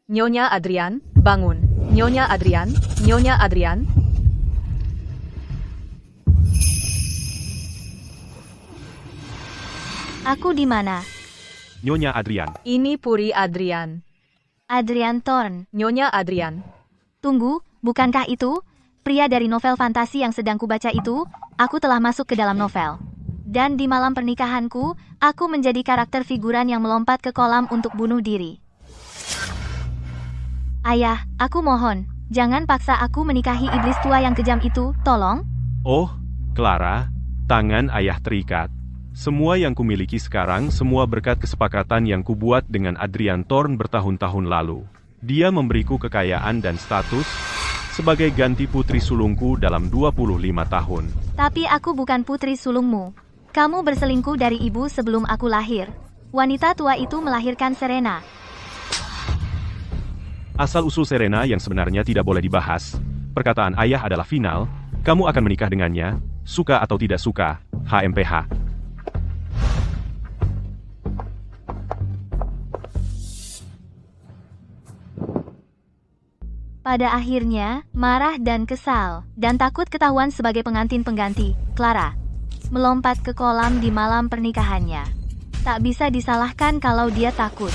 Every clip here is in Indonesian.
Nyonya Adrian, bangun. Nyonya Adrian, Nyonya Adrian. Aku di mana? Nyonya Adrian. Ini Puri Adrian. Adrian Thorne. Nyonya Adrian. Tunggu, bukankah itu pria dari novel fantasi yang sedang kubaca itu? Aku telah masuk ke dalam novel. Dan di malam pernikahanku, aku menjadi karakter figuran yang melompat ke kolam untuk bunuh diri. Ayah, aku mohon, jangan paksa aku menikahi iblis tua yang kejam itu, tolong. Oh, Clara, tangan ayah terikat. Semua yang kumiliki sekarang semua berkat kesepakatan yang kubuat dengan Adrian Thorne bertahun-tahun lalu. Dia memberiku kekayaan dan status sebagai ganti putri sulungku dalam 25 tahun. Tapi aku bukan putri sulungmu. Kamu berselingkuh dari ibu sebelum aku lahir. Wanita tua itu melahirkan Serena. Asal-usul Serena yang sebenarnya tidak boleh dibahas. Perkataan ayah adalah final. Kamu akan menikah dengannya, suka atau tidak suka, HMPH. Pada akhirnya, marah dan kesal, dan takut ketahuan sebagai pengantin pengganti, Clara melompat ke kolam di malam pernikahannya. Tak bisa disalahkan kalau dia takut.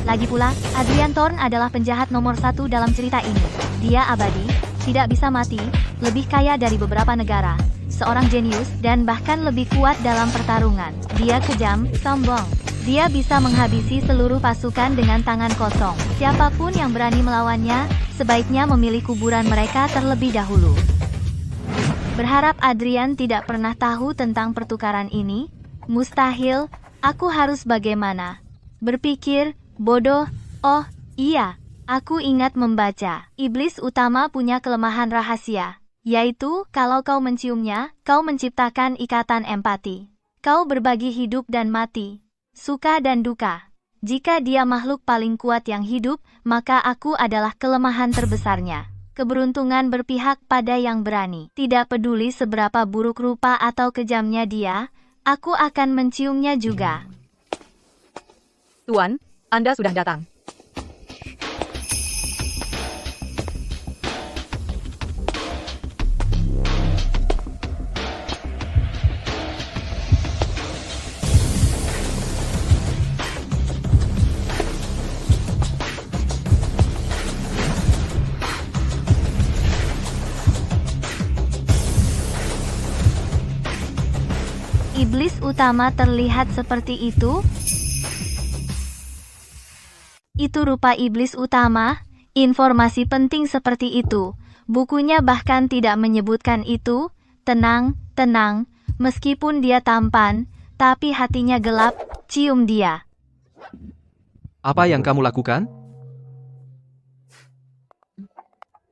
Lagi pula, Adrian Thorne adalah penjahat nomor 1 dalam cerita ini. Dia abadi, tidak bisa mati, lebih kaya dari beberapa negara, seorang jenius, dan bahkan lebih kuat dalam pertarungan. Dia kejam, sombong. Dia bisa menghabisi seluruh pasukan dengan tangan kosong. Siapapun yang berani melawannya, sebaiknya memilih kuburan mereka terlebih dahulu. Berharap Adrian tidak pernah tahu tentang pertukaran ini. Mustahil, aku harus bagaimana? Berpikir, bodoh, oh, iya. Aku ingat membaca. Iblis utama punya kelemahan rahasia, yaitu kalau kau menciumnya, kau menciptakan ikatan empati. Kau berbagi hidup dan mati, suka dan duka. Jika dia makhluk paling kuat yang hidup, maka aku adalah kelemahan terbesarnya. Keberuntungan berpihak pada yang berani. Tidak peduli seberapa buruk rupa atau kejamnya dia, aku akan menciumnya juga. Tuan, Anda sudah datang. Iblis utama terlihat seperti itu? Itu rupa iblis utama? Informasi penting seperti itu. Bukunya bahkan tidak menyebutkan itu. Tenang, tenang. Meskipun dia tampan, tapi hatinya gelap, cium dia. Apa yang kamu lakukan?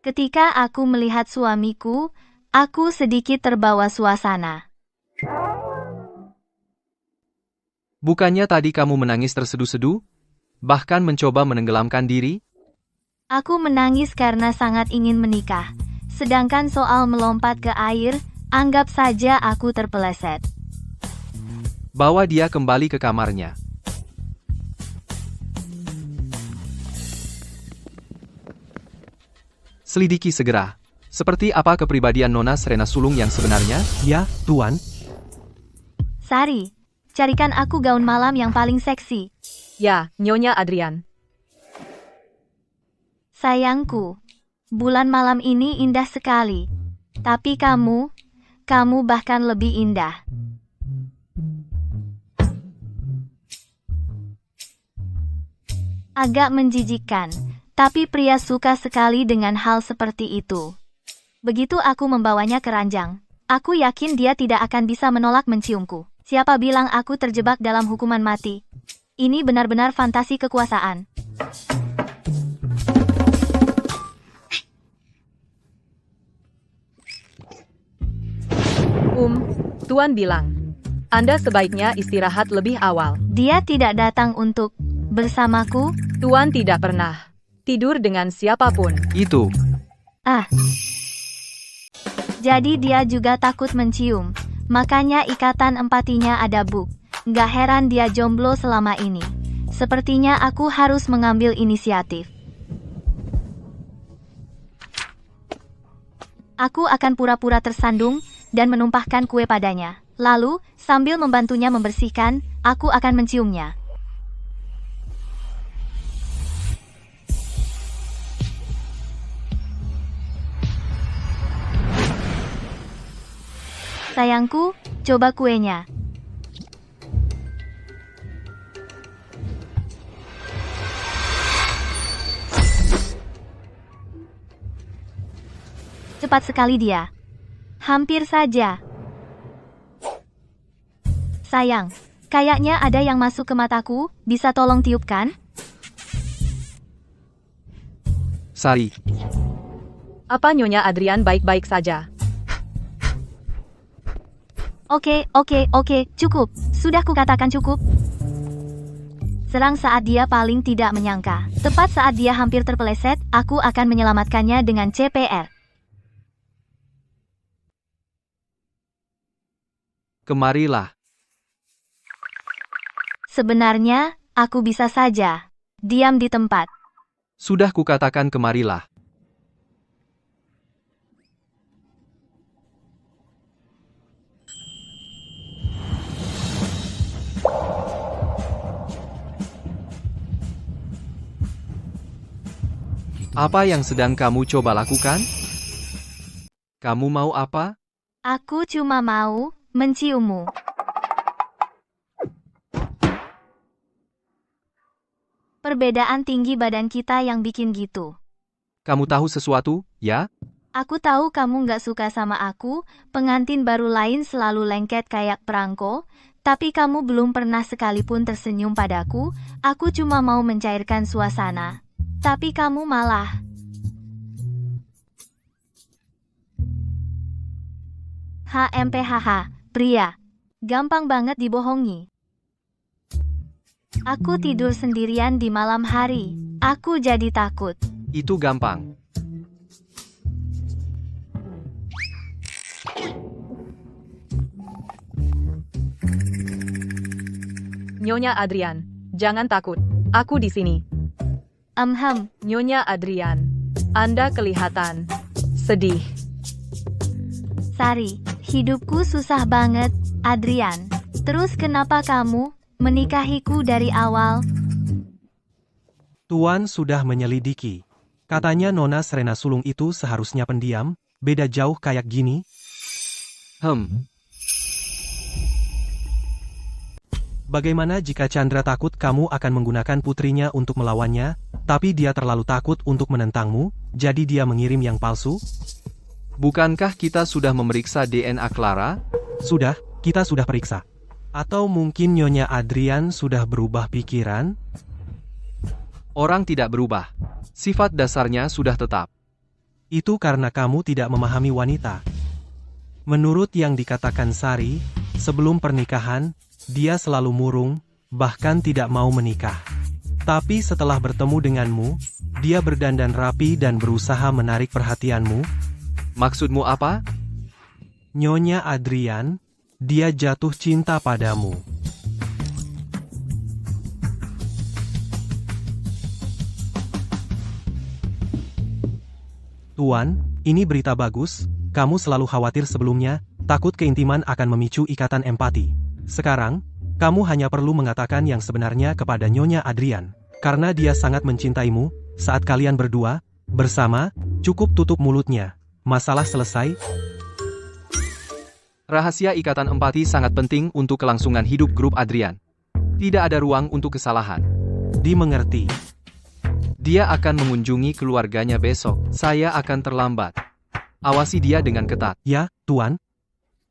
Ketika aku melihat suamiku, aku sedikit terbawa suasana. Bukannya tadi kamu menangis terseduh-seduh? Bahkan mencoba menenggelamkan diri? Aku menangis karena sangat ingin menikah. Sedangkan soal melompat ke air, anggap saja aku terpeleset. Bawa dia kembali ke kamarnya. Selidiki segera. Seperti apa kepribadian Nona Serena Sulung yang sebenarnya? Ya, Tuan. Sari, carikan aku gaun malam yang paling seksi. Ya, Nyonya Adrian. Sayangku, bulan malam ini indah sekali. Tapi kamu bahkan lebih indah. Agak menjijikkan, tapi pria suka sekali dengan hal seperti itu. Begitu aku membawanya ke ranjang, aku yakin dia tidak akan bisa menolak menciumku. Siapa bilang aku terjebak dalam hukuman mati? Ini benar-benar fantasi kekuasaan. Tuan bilang, Anda sebaiknya istirahat lebih awal. Dia tidak datang untuk bersamaku. Tuan tidak pernah tidur dengan siapapun. Itu. Jadi dia juga takut mencium. Makanya ikatan empatinya ada buk. Gak heran dia jomblo selama ini. Sepertinya aku harus mengambil inisiatif. Aku akan pura-pura tersandung dan menumpahkan kue padanya. Lalu, sambil membantunya membersihkan, aku akan menciumnya. Sayangku, coba kuenya. Cepat sekali dia. Hampir saja. Sayang, kayaknya ada yang masuk ke mataku, bisa tolong tiupkan? Sari, Apa Nyonya Adrian baik-baik saja? Oke, cukup. Sudah kukatakan cukup. Serang saat dia paling tidak menyangka. Tepat saat dia hampir terpeleset, aku akan menyelamatkannya dengan CPR. kemarilah. Sebenarnya, aku bisa saja diam di tempat. Sudah kukatakan kemarilah. Apa yang sedang kamu coba lakukan? Kamu mau apa? Aku cuma mau menciummu. Perbedaan tinggi badan kita yang bikin gitu. Kamu tahu sesuatu, ya? Aku tahu kamu nggak suka sama aku, pengantin baru lain selalu lengket kayak perangko, tapi kamu belum pernah sekalipun tersenyum padaku, aku cuma mau mencairkan suasana. Tapi kamu malah... HMPHH, pria. Gampang banget dibohongi. Aku tidur sendirian di malam hari. Aku jadi takut. Itu gampang. Nyonya Adrian, jangan takut. Aku di sini. Nyonya Adrian, Anda kelihatan sedih. Sari, hidupku susah banget, Adrian. Terus kenapa kamu menikahiku dari awal? Tuan sudah menyelidiki. Katanya Nona Serena Sulung itu seharusnya pendiam, beda jauh kayak gini. Bagaimana jika Chandra takut kamu akan menggunakan putrinya untuk melawannya, tapi dia terlalu takut untuk menentangmu, jadi dia mengirim yang palsu? Bukankah kita sudah memeriksa DNA Clara? Sudah, kita sudah periksa. Atau mungkin Nyonya Adrian sudah berubah pikiran? Orang tidak berubah. Sifat dasarnya sudah tetap. Itu karena kamu tidak memahami wanita. Menurut yang dikatakan Sari, sebelum pernikahan, dia selalu murung, bahkan tidak mau menikah. Tapi setelah bertemu denganmu, dia berdandan rapi dan berusaha menarik perhatianmu. Maksudmu apa? Nyonya Adrian, dia jatuh cinta padamu. Tuan, ini berita bagus. Kamu selalu khawatir sebelumnya, takut keintiman akan memicu ikatan empati. Sekarang, kamu hanya perlu mengatakan yang sebenarnya kepada Nyonya Adrian. Karena dia sangat mencintaimu, saat kalian berdua, bersama, cukup tutup mulutnya. Masalah selesai. Rahasia ikatan empati sangat penting untuk kelangsungan hidup grup Adrian. Tidak ada ruang untuk kesalahan. Dimengerti. Dia akan mengunjungi keluarganya besok. Saya akan terlambat. Awasi dia dengan ketat. Ya, Tuan.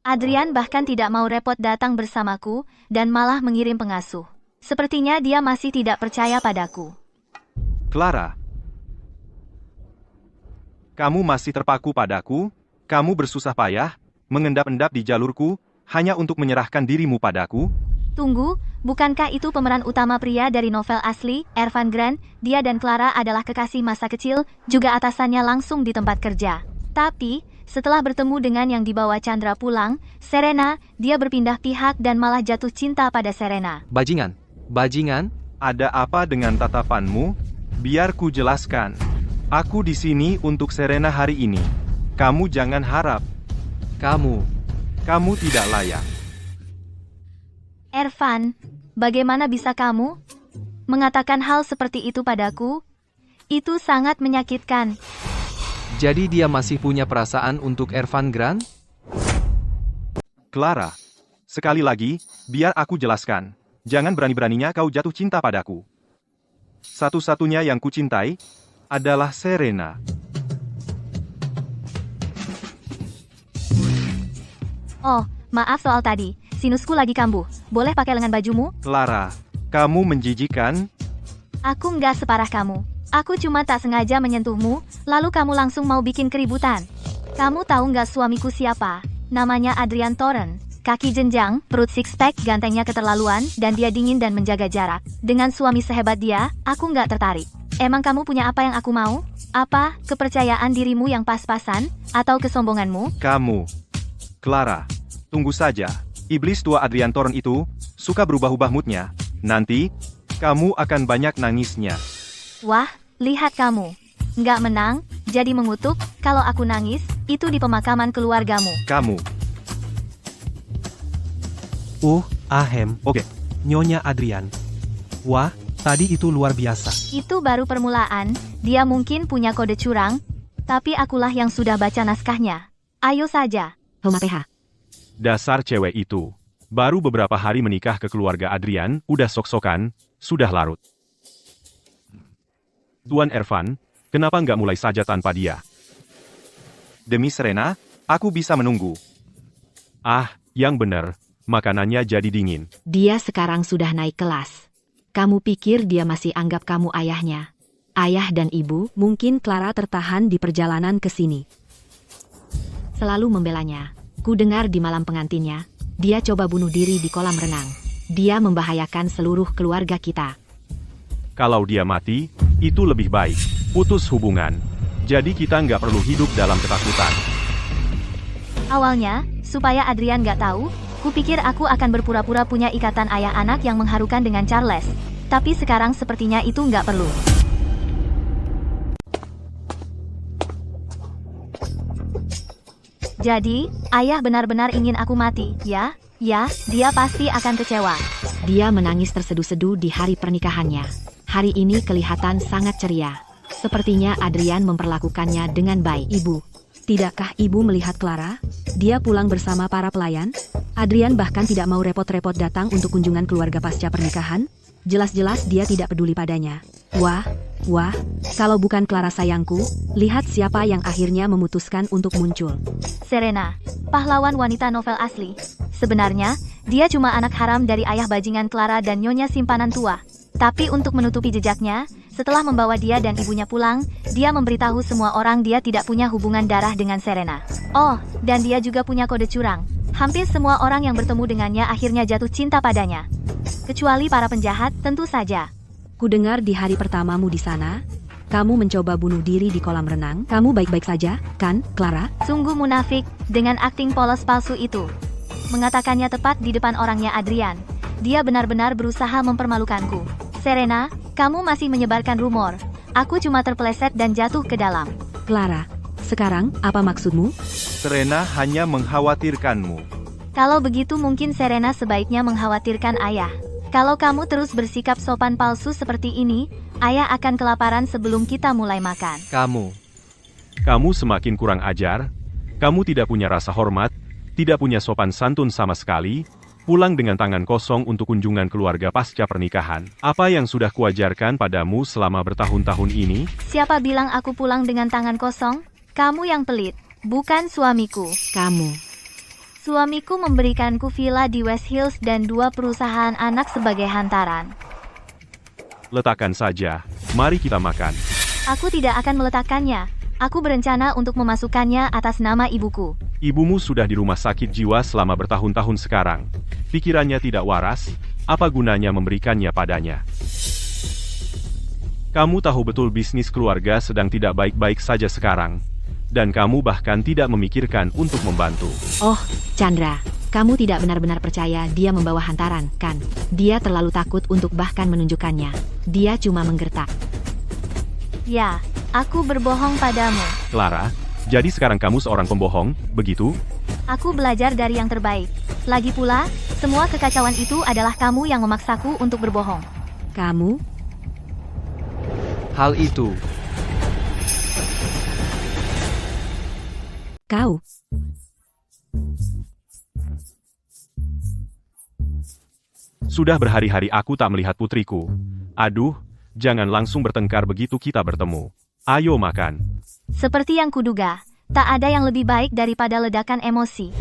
Adrian bahkan tidak mau repot datang bersamaku, dan malah mengirim pengasuh. Sepertinya dia masih tidak percaya padaku. Clara, kamu masih terpaku padaku? Kamu bersusah payah, mengendap-endap di jalurku, hanya untuk menyerahkan dirimu padaku? Tunggu, bukankah itu pemeran utama pria dari novel asli, Ervan Grant? Dia dan Clara adalah kekasih masa kecil, juga atasannya langsung di tempat kerja. Tapi, setelah bertemu dengan yang dibawa Chandra pulang, Serena, dia berpindah pihak dan malah jatuh cinta pada Serena. Bajingan. Ada apa dengan tatapanmu? Biar ku jelaskan. Aku di sini untuk Serena hari ini. Kamu jangan harap. Kamu tidak layak. Ervan, bagaimana bisa kamu mengatakan hal seperti itu padaku? Itu sangat menyakitkan. Jadi dia masih punya perasaan untuk Ervan Grant? Clara, sekali lagi, biar aku jelaskan. Jangan berani-beraninya kau jatuh cinta padaku. Satu-satunya yang kucintai adalah Serena. Oh, maaf soal tadi. Sinusku lagi kambuh. Boleh pakai lengan bajumu? Clara, kamu menjijikan. Aku nggak separah kamu. Aku cuma tak sengaja menyentuhmu, lalu kamu langsung mau bikin keributan. Kamu tahu nggak suamiku siapa? Namanya Adrian Thorne. Kaki jenjang, perut six-pack, gantengnya keterlaluan, dan dia dingin dan menjaga jarak. Dengan suami sehebat dia, aku nggak tertarik. Emang kamu punya apa yang aku mau? Apa, kepercayaan dirimu yang pas-pasan? Atau kesombonganmu? Kamu. Clara, tunggu saja. Iblis tua Adrian Thorne itu suka berubah-ubah moodnya. Nanti, kamu akan banyak nangisnya. Wah, lihat kamu. Nggak menang, jadi mengutuk. Kalau aku nangis, itu di pemakaman keluargamu. Kamu. Ahem. Oke. Nyonya Adrian. Wah, tadi itu luar biasa. Itu baru permulaan, dia mungkin punya kode curang, tapi akulah yang sudah baca naskahnya. Ayo saja. Homa PH. Dasar cewek itu. Baru beberapa hari menikah ke keluarga Adrian, udah sok-sokan, sudah larut. Tuan Ervan, kenapa nggak mulai saja tanpa dia? Demi Serena, aku bisa menunggu. Ah, yang bener. Makanannya jadi dingin. Dia sekarang sudah naik kelas. Kamu pikir dia masih anggap kamu ayahnya? Ayah dan ibu, mungkin Clara tertahan di perjalanan ke sini. Selalu membelanya. Ku dengar di malam pengantinnya, dia coba bunuh diri di kolam renang. Dia membahayakan seluruh keluarga kita. Kalau dia mati, itu lebih baik. Putus hubungan. Jadi kita nggak perlu hidup dalam ketakutan. Awalnya, supaya Adrian nggak tahu, kupikir aku akan berpura-pura punya ikatan ayah anak yang mengharukan dengan Charles. Tapi sekarang sepertinya itu nggak perlu. Jadi, ayah benar-benar ingin aku mati, ya? Ya, dia pasti akan kecewa. Dia menangis terseduh-seduh di hari pernikahannya. Hari ini kelihatan sangat ceria. Sepertinya Adrian memperlakukannya dengan baik. Ibu, tidakkah ibu melihat Clara? Dia pulang bersama para pelayan? Adrian bahkan tidak mau repot-repot datang untuk kunjungan keluarga pasca pernikahan? Jelas-jelas dia tidak peduli padanya. Wah, kalau bukan Clara sayangku, lihat siapa yang akhirnya memutuskan untuk muncul. Serena, pahlawan wanita novel asli. Sebenarnya, dia cuma anak haram dari ayah bajingan Clara dan nyonya simpanan tua. Tapi untuk menutupi jejaknya, setelah membawa dia dan ibunya pulang, dia memberitahu semua orang dia tidak punya hubungan darah dengan Serena. Oh, dan dia juga punya kode curang. Hampir semua orang yang bertemu dengannya akhirnya jatuh cinta padanya. Kecuali para penjahat, tentu saja. Ku dengar di hari pertamamu di sana, kamu mencoba bunuh diri di kolam renang. Kamu baik-baik saja, kan, Clara? Sungguh munafik, dengan akting polos palsu itu. Mengatakannya tepat di depan orangnya Adrian. Dia benar-benar berusaha mempermalukanku. Serena, kamu masih menyebarkan rumor. Aku cuma terpeleset dan jatuh ke dalam. Clara, sekarang apa maksudmu? Serena hanya mengkhawatirkanmu. Kalau begitu mungkin Serena sebaiknya mengkhawatirkan ayah. Kalau kamu terus bersikap sopan palsu seperti ini, ayah akan kelaparan sebelum kita mulai makan. Kamu semakin kurang ajar. Kamu tidak punya rasa hormat, tidak punya sopan santun sama sekali. Pulang dengan tangan kosong untuk kunjungan keluarga pasca pernikahan. Apa yang sudah kuajarkan padamu selama bertahun-tahun ini? Siapa bilang aku pulang dengan tangan kosong? Kamu yang pelit, bukan suamiku. Kamu. Suamiku memberikanku villa di West Hills dan 2 perusahaan anak sebagai hantaran. Letakkan saja. Mari kita makan. Aku tidak akan meletakkannya. Aku berencana untuk memasukkannya atas nama ibuku. Ibumu sudah di rumah sakit jiwa selama bertahun-tahun sekarang. Pikirannya tidak waras, apa gunanya memberikannya padanya? Kamu tahu betul bisnis keluarga sedang tidak baik-baik saja sekarang. Dan kamu bahkan tidak memikirkan untuk membantu. Oh, Chandra, Kamu tidak benar-benar percaya dia membawa hantaran, kan? Dia terlalu takut untuk bahkan menunjukkannya. Dia cuma menggertak. Ya, aku berbohong padamu. Clara, jadi sekarang kamu seorang pembohong, begitu? Aku belajar dari yang terbaik. Lagi pula, semua kekacauan itu adalah kamu yang memaksaku untuk berbohong. Kamu? Hal itu, Kau? Sudah berhari-hari aku tak melihat putriku. Aduh, jangan langsung bertengkar begitu kita bertemu. Ayo makan. Seperti yang kuduga, tak ada yang lebih baik daripada ledakan emosi.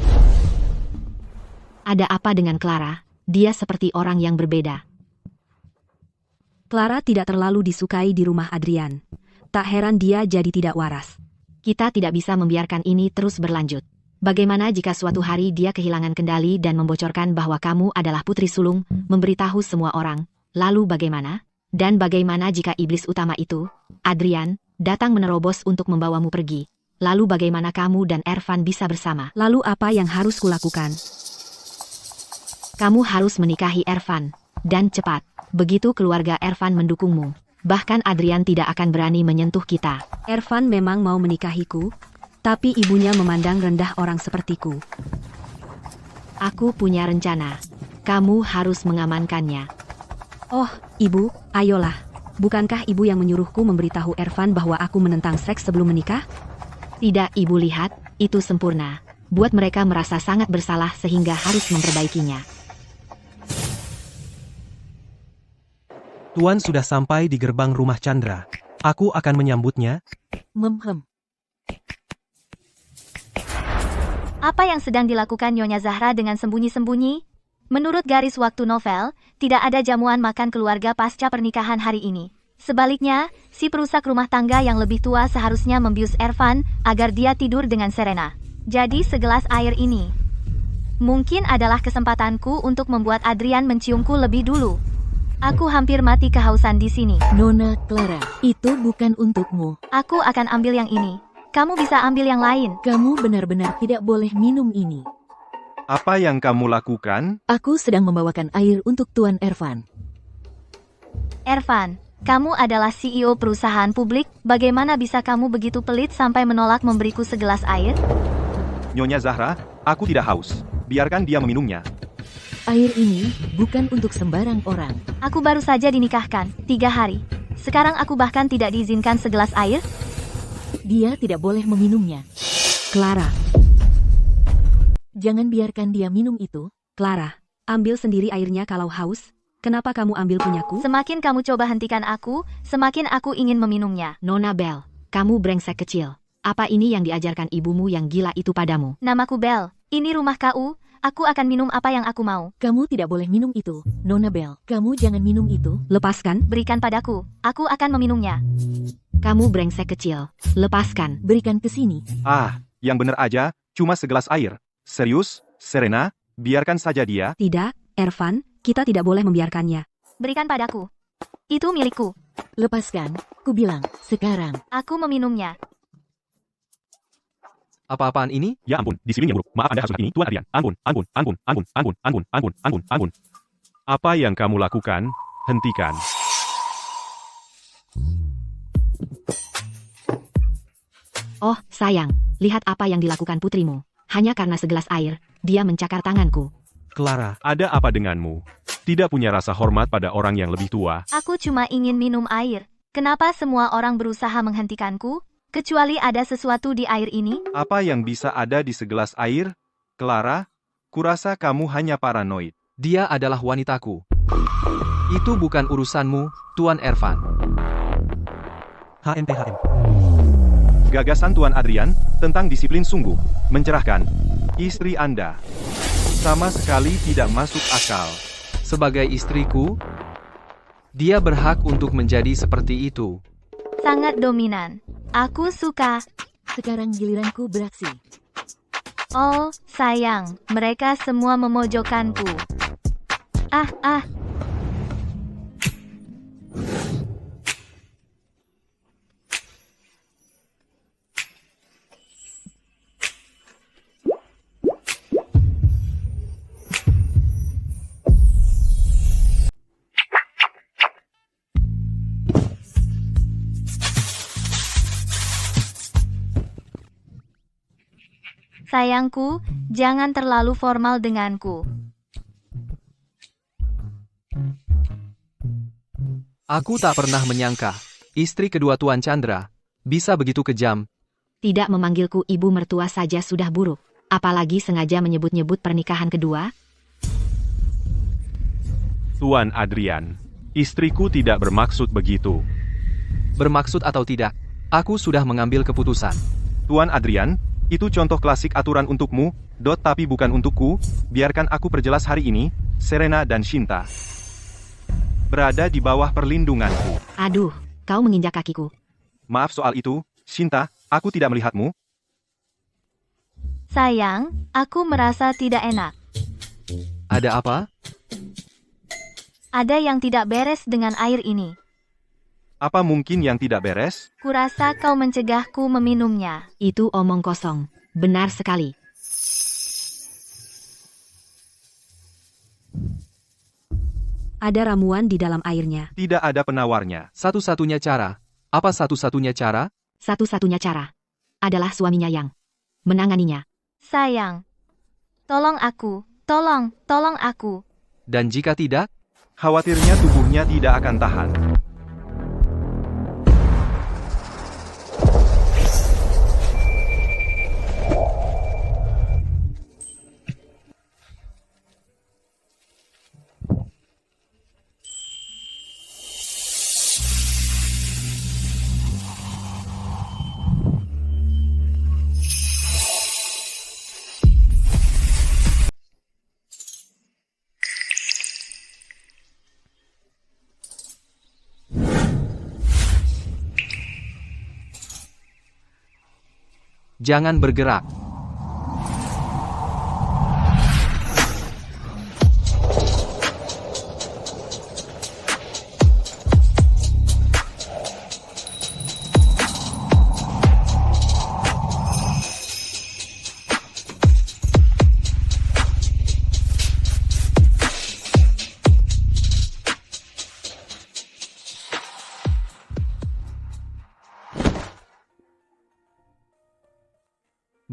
Ada apa dengan Clara? Dia seperti orang yang berbeda. Clara tidak terlalu disukai di rumah Adrian. Tak heran dia jadi tidak waras. Kita tidak bisa membiarkan ini terus berlanjut. Bagaimana jika suatu hari dia kehilangan kendali dan membocorkan bahwa kamu adalah putri sulung, memberitahu semua orang? Lalu bagaimana? Dan bagaimana jika iblis utama itu, Adrian, datang menerobos untuk membawamu pergi? Lalu bagaimana kamu dan Ervan bisa bersama? Lalu apa yang harus kulakukan? Kamu harus menikahi Ervan. Dan cepat. Begitu keluarga Ervan mendukungmu. Bahkan Adrian tidak akan berani menyentuh kita. Ervan memang mau menikahiku, tapi ibunya memandang rendah orang sepertiku. Aku punya rencana. Kamu harus mengamankannya. Oh, ibu, ayolah. Bukankah ibu yang menyuruhku memberitahu Ervan bahwa aku menentang seks sebelum menikah? Tidak, ibu lihat, itu sempurna. Buat mereka merasa sangat bersalah sehingga harus memperbaikinya. Tuan sudah sampai di gerbang rumah Chandra. Aku akan menyambutnya. Apa yang sedang dilakukan Nyonya Zahra dengan sembunyi-sembunyi? Menurut garis waktu novel, tidak ada jamuan makan keluarga pasca pernikahan hari ini. Sebaliknya, si perusak rumah tangga yang lebih tua seharusnya membius Ervan agar dia tidur dengan Serena. Jadi segelas air ini mungkin adalah kesempatanku untuk membuat Adrian menciumku lebih dulu. Aku hampir mati kehausan di sini. Nona Clara, itu bukan untukmu. Aku akan ambil yang ini. Kamu bisa ambil yang lain. Kamu benar-benar tidak boleh minum ini. Apa yang kamu lakukan? Aku sedang membawakan air untuk Tuan Ervan. Ervan, kamu adalah CEO perusahaan publik. Bagaimana bisa kamu begitu pelit sampai menolak memberiku segelas air? Nyonya Zahra, aku tidak haus. Biarkan dia meminumnya. Air ini bukan untuk sembarang orang. Aku baru saja dinikahkan, 3 hari. Sekarang aku bahkan tidak diizinkan segelas air? Dia tidak boleh meminumnya. Clara, Jangan biarkan dia minum itu. Clara, ambil sendiri airnya kalau haus. Kenapa kamu ambil punyaku? Semakin kamu coba hentikan aku, semakin aku ingin meminumnya. Nona Bell, kamu brengsek kecil. Apa ini yang diajarkan ibumu yang gila itu padamu? Namaku Bell, ini rumah KU. Aku akan minum apa yang aku mau. Kamu tidak boleh minum itu. Nona Bell, kamu jangan minum itu. Lepaskan. Berikan padaku, aku akan meminumnya. Kamu brengsek kecil. Lepaskan. Berikan ke sini. Ah, yang benar aja, cuma segelas air. Serius, Serena, biarkan saja dia. Tidak, Ervan, kita tidak boleh membiarkannya. Berikan padaku. Itu milikku. Lepaskan, ku bilang, sekarang. Aku meminumnya. apa-apaan ini? Ya ampun, disiplin yang buruk. Maaf Anda harus ini, Tuan Adrian. Ampun. Apa yang kamu lakukan? Hentikan. Oh, sayang, lihat apa yang dilakukan putrimu. Hanya karena segelas air, dia mencakar tanganku. Clara, Ada apa denganmu? Tidak punya rasa hormat pada orang yang lebih tua. Aku cuma ingin minum air. Kenapa semua orang berusaha menghentikanku? Kecuali ada sesuatu di air ini? Apa yang bisa ada di segelas air? Clara, kurasa kamu hanya paranoid. Dia adalah wanitaku. Itu bukan urusanmu, Tuan Ervan. HMPHM. Gagasan Tuan Adrian tentang disiplin sungguh mencerahkan. Istri Anda sama sekali tidak masuk akal. Sebagai istriku, dia berhak untuk menjadi seperti itu. Sangat dominan. Aku suka. Sekarang giliranku beraksi. Oh, sayang, mereka semua memojokkanku. Ah. Sayangku, jangan terlalu formal denganku. Aku tak pernah menyangka, istri kedua Tuan Chandra, bisa begitu kejam. Tidak memanggilku ibu mertua saja sudah buruk. Apalagi sengaja menyebut-nyebut pernikahan kedua. Tuan Adrian, istriku tidak bermaksud begitu. Bermaksud atau tidak, aku sudah mengambil keputusan. Tuan Adrian, itu contoh klasik aturan untukmu, tapi bukan untukku. Biarkan aku perjelas hari ini, Serena dan Shinta berada di bawah perlindunganku. Aduh, kau menginjak kakiku. Maaf soal itu, Shinta, aku tidak melihatmu. Sayang, aku merasa tidak enak. Ada apa? Ada yang tidak beres dengan air ini. Apa mungkin yang tidak beres? Kurasa kau mencegahku meminumnya. Itu omong kosong. Benar sekali. Ada ramuan di dalam airnya. Tidak ada penawarnya. Satu-satunya cara. Apa satu-satunya cara? Satu-satunya cara adalah suaminya yang menanganinya. Sayang, tolong aku, tolong aku. Dan jika tidak, Khawatirnya tubuhnya tidak akan tahan. jangan bergerak.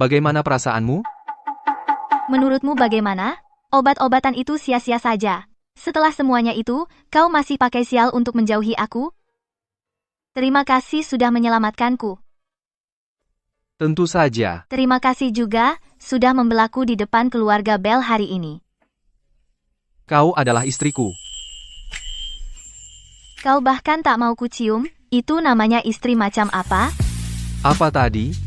Bagaimana perasaanmu? Menurutmu bagaimana? Obat-obatan itu sia-sia saja. Setelah semuanya itu, kau masih pakai sial untuk menjauhi aku? Terima kasih sudah menyelamatkanku. Tentu saja. Terima kasih juga, sudah membelaku di depan keluarga Bell hari ini. Kau adalah istriku. Kau bahkan tak mau kucium, itu namanya istri macam apa? Apa tadi?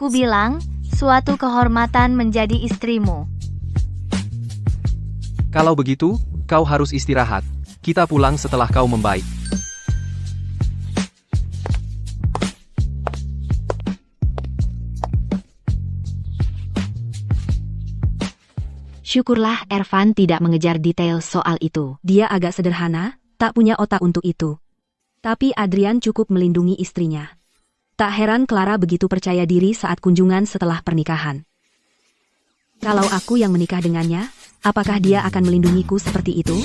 Ku bilang, suatu kehormatan menjadi istrimu. Kalau begitu, kau harus istirahat. Kita pulang setelah kau membaik. Syukurlah Ervan tidak mengejar detail soal itu. Dia agak sederhana, tak punya otak untuk itu. Tapi Adrian cukup melindungi istrinya. Tak heran Clara begitu percaya diri saat kunjungan setelah pernikahan. Kalau aku yang menikah dengannya, apakah dia akan melindungiku seperti itu?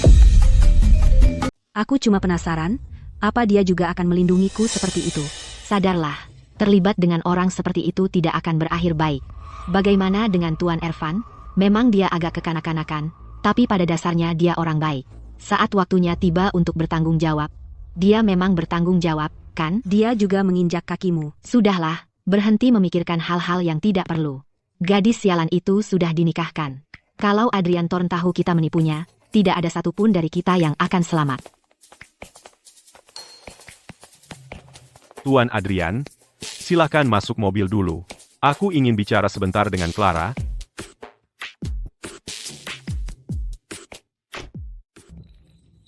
Aku cuma penasaran, apa dia juga akan melindungiku seperti itu? Sadarlah, terlibat dengan orang seperti itu tidak akan berakhir baik. Bagaimana dengan Tuan Ervan? Memang dia agak kekanak-kanakan, tapi pada dasarnya dia orang baik. Saat waktunya tiba untuk bertanggung jawab, dia memang bertanggung jawab, kan? Dia juga menginjak kakimu. Sudahlah, berhenti memikirkan hal-hal yang tidak perlu. Gadis sialan itu sudah dinikahkan. Kalau Adrian Thorn tahu kita menipunya, tidak ada satupun dari kita yang akan selamat. Tuan Adrian, silakan masuk mobil dulu. Aku ingin bicara sebentar dengan Clara.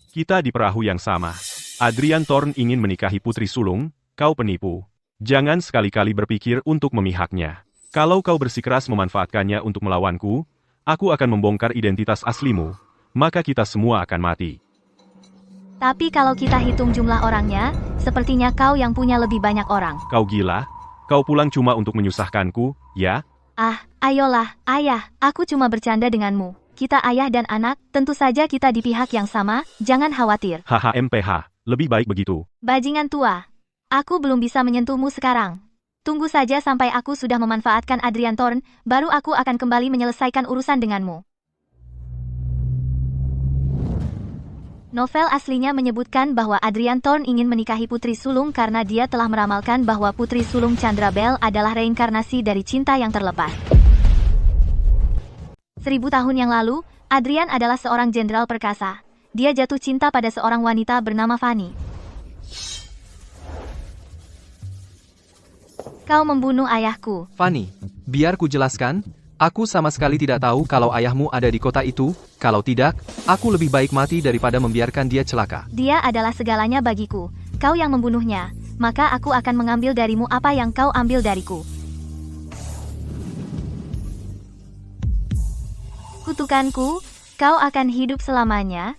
Kita di perahu yang sama. Adrian Thorn ingin menikahi putri sulung, kau penipu. Jangan sekali-kali berpikir untuk memihaknya. Kalau kau bersikeras memanfaatkannya untuk melawanku, aku akan membongkar identitas aslimu, maka kita semua akan mati. Tapi kalau kita hitung jumlah orangnya, sepertinya kau yang punya lebih banyak orang. Kau gila? Kau pulang cuma untuk menyusahkanku, ya? Ah, ayolah, ayah, aku cuma bercanda denganmu. Kita ayah dan anak, tentu saja kita di pihak yang sama, jangan khawatir. Haha MPH, lebih baik begitu. Bajingan tua. Aku belum bisa menyentuhmu sekarang. Tunggu saja sampai aku sudah memanfaatkan Adrian Thorn, baru aku akan kembali menyelesaikan urusan denganmu. Novel aslinya menyebutkan bahwa Adrian Thorn ingin menikahi Putri Sulung karena dia telah meramalkan bahwa Putri Sulung Chandra Bell adalah reinkarnasi dari cinta yang terlepas. 1000 tahun yang lalu, Adrian adalah seorang jenderal perkasa. Dia jatuh cinta pada seorang wanita bernama Fanny. Kau membunuh ayahku. Fanny, biar ku jelaskan, aku sama sekali tidak tahu kalau ayahmu ada di kota itu. Kalau tidak, aku lebih baik mati daripada membiarkan dia celaka. Dia adalah segalanya bagiku. Kau yang membunuhnya, maka aku akan mengambil darimu apa yang kau ambil dariku. Kutukanku, kau akan hidup selamanya,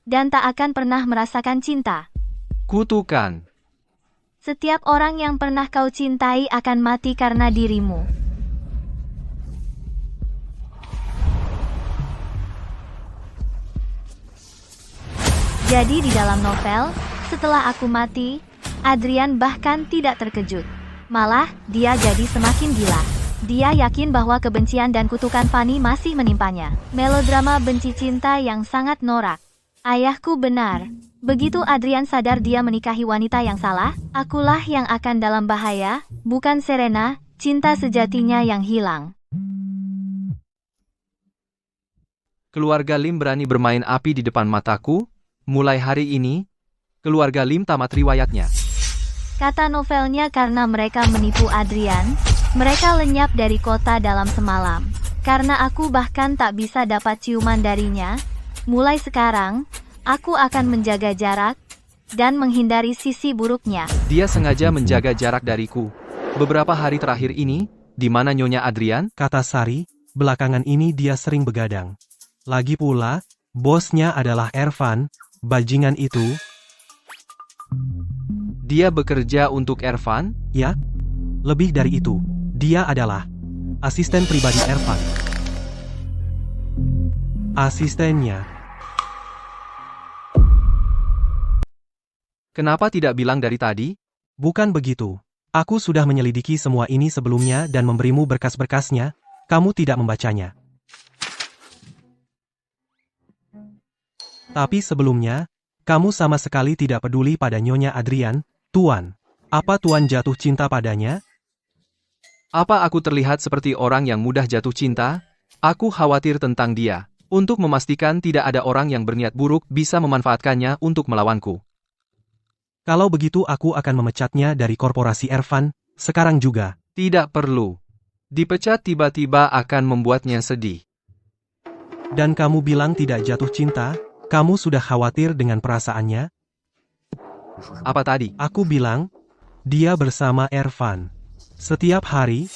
dan tak akan pernah merasakan cinta. Kutukan. Setiap orang yang pernah kau cintai akan mati karena dirimu. Jadi di dalam novel, setelah aku mati, Adrian bahkan tidak terkejut. Malah, dia jadi semakin gila. Dia yakin bahwa kebencian dan kutukan Fanny masih menimpanya. Melodrama benci cinta yang sangat norak. Ayahku benar. Begitu Adrian sadar dia menikahi wanita yang salah, akulah yang akan dalam bahaya, bukan Serena, cinta sejatinya yang hilang. Keluarga Lim berani bermain api di depan mataku. Mulai hari ini, keluarga Lim tamat riwayatnya. Kata novelnya karena mereka menipu Adrian, mereka lenyap dari kota dalam semalam. Karena aku bahkan tak bisa dapat ciuman darinya, mulai sekarang, aku akan menjaga jarak dan menghindari sisi buruknya. Dia sengaja menjaga jarak dariku. Beberapa hari terakhir ini, di mana Nyonya Adrian? Kata Sari, belakangan ini dia sering begadang. Lagi pula, bosnya adalah Ervan, bajingan itu. Dia bekerja untuk Ervan? Ya, lebih dari itu, dia adalah asisten pribadi Ervan. Asistennya. Kenapa tidak bilang dari tadi? Bukan begitu. Aku sudah menyelidiki semua ini sebelumnya dan memberimu berkas-berkasnya, kamu tidak membacanya. Tapi sebelumnya, kamu sama sekali tidak peduli pada Nyonya Adrian, Tuan. Apa Tuan jatuh cinta padanya? Apa aku terlihat seperti orang yang mudah jatuh cinta? Aku khawatir tentang dia. Untuk memastikan tidak ada orang yang berniat buruk bisa memanfaatkannya untuk melawanku. Kalau begitu aku akan memecatnya dari korporasi Ervan, sekarang juga. Tidak perlu. Dipecat tiba-tiba akan membuatnya sedih. Dan kamu bilang tidak jatuh cinta? Kamu sudah khawatir dengan perasaannya? Apa tadi? Aku bilang, dia bersama Ervan. Setiap hari.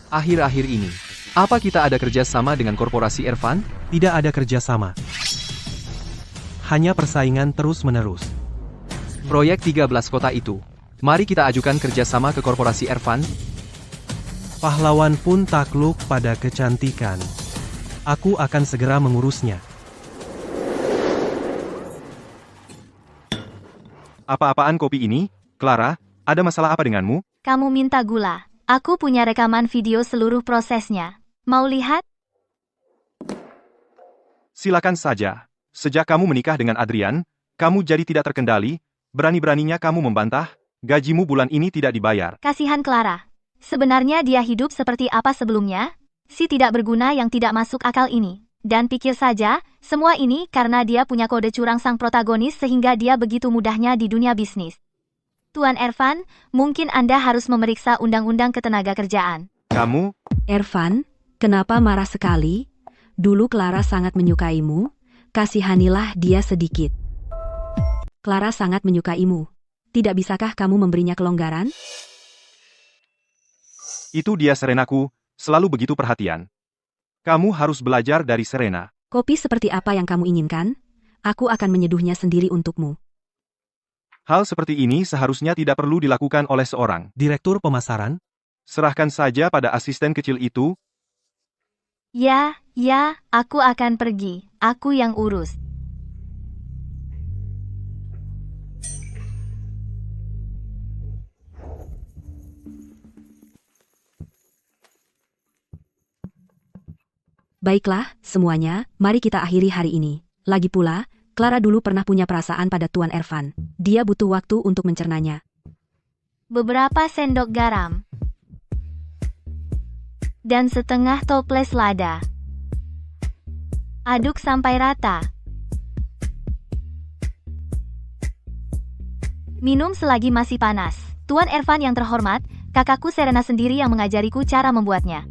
Akhir-akhir ini, apa kita ada kerjasama dengan korporasi Ervan? Tidak ada kerjasama. Hanya persaingan terus-menerus. Proyek 13 kota itu. Mari kita ajukan kerjasama ke korporasi Ervan. Pahlawan pun takluk pada kecantikan. Aku akan segera mengurusnya. Apa-apaan kopi ini? Clara, ada masalah apa denganmu? Kamu minta gula. Aku punya rekaman video seluruh prosesnya. Mau lihat? Silakan saja. Sejak kamu menikah dengan Adrian, kamu jadi tidak terkendali, berani-beraninya kamu membantah, gajimu bulan ini tidak dibayar. Kasihan Clara. Sebenarnya dia hidup seperti apa sebelumnya? Si tidak berguna yang tidak masuk akal ini. Dan pikir saja, semua ini karena dia punya kode curang sang protagonis sehingga dia begitu mudahnya di dunia bisnis. Tuan Ervan, mungkin Anda harus memeriksa undang-undang ketenagakerjaan. Kamu? Ervan, kenapa marah sekali? Dulu Clara sangat menyukaimu, kasihanilah dia sedikit. Clara sangat menyukaimu. Tidak bisakah kamu memberinya kelonggaran? Itu dia Serenaku, selalu begitu perhatian. Kamu harus belajar dari Serena. Kopi seperti apa yang kamu inginkan? Aku akan menyeduhnya sendiri untukmu. Hal seperti ini seharusnya tidak perlu dilakukan oleh seorang. Direktur pemasaran? Serahkan saja pada asisten kecil itu. Ya, aku akan pergi. Aku yang urus. Baiklah, semuanya, mari kita akhiri hari ini. Lagi pula, Clara dulu pernah punya perasaan pada Tuan Ervan. Dia butuh waktu untuk mencernanya. Beberapa sendok garam. Dan setengah toples lada. Aduk sampai rata. Minum selagi masih panas. Tuan Ervan yang terhormat, kakakku Serena sendiri yang mengajariku cara membuatnya.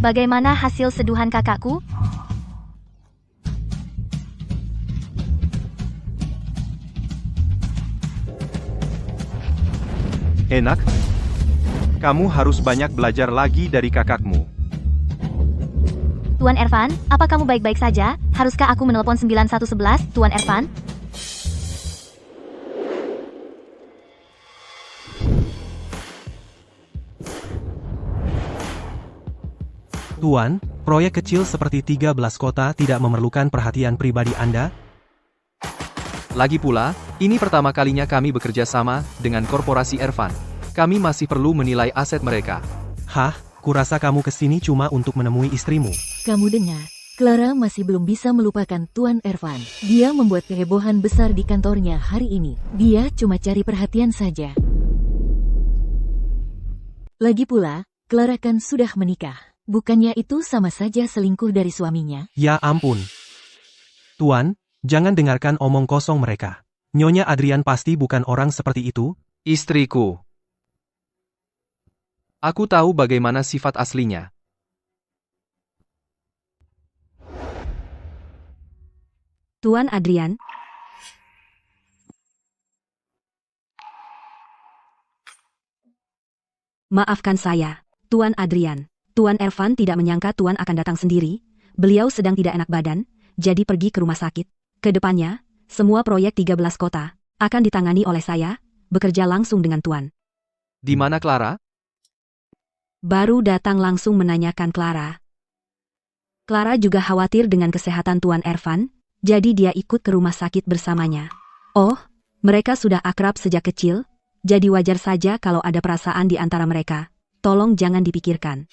Bagaimana hasil seduhan kakakku? Enak. Kamu harus banyak belajar lagi dari kakakmu. Tuan Ervan, apa kamu baik-baik saja? Haruskah aku menelepon 9111, Tuan Ervan? Tuan, proyek kecil seperti 13 kota tidak memerlukan perhatian pribadi Anda? Lagi pula, ini pertama kalinya kami bekerja sama dengan korporasi Ervan. Kami masih perlu menilai aset mereka. Hah, kurasa kamu kesini cuma untuk menemui istrimu. Kamu dengar, Clara masih belum bisa melupakan Tuan Ervan. Dia membuat kehebohan besar di kantornya hari ini. Dia cuma cari perhatian saja. Lagi pula, Clara kan sudah menikah. Bukannya itu sama saja selingkuh dari suaminya? Ya ampun. Tuan, jangan dengarkan omong kosong mereka. Nyonya Adrian pasti bukan orang seperti itu. Istriku. Aku tahu bagaimana sifat aslinya. Tuan Adrian, maafkan saya, Tuan Adrian. Tuan Ervan tidak menyangka Tuan akan datang sendiri. Beliau sedang tidak enak badan, jadi pergi ke rumah sakit. Kedepannya, semua proyek 13 kota akan ditangani oleh saya, bekerja langsung dengan Tuan. Di mana Clara? Baru datang langsung menanyakan Clara. Clara juga khawatir dengan kesehatan Tuan Ervan, jadi dia ikut ke rumah sakit bersamanya. Oh, mereka sudah akrab sejak kecil, jadi wajar saja kalau ada perasaan di antara mereka. Tolong jangan dipikirkan.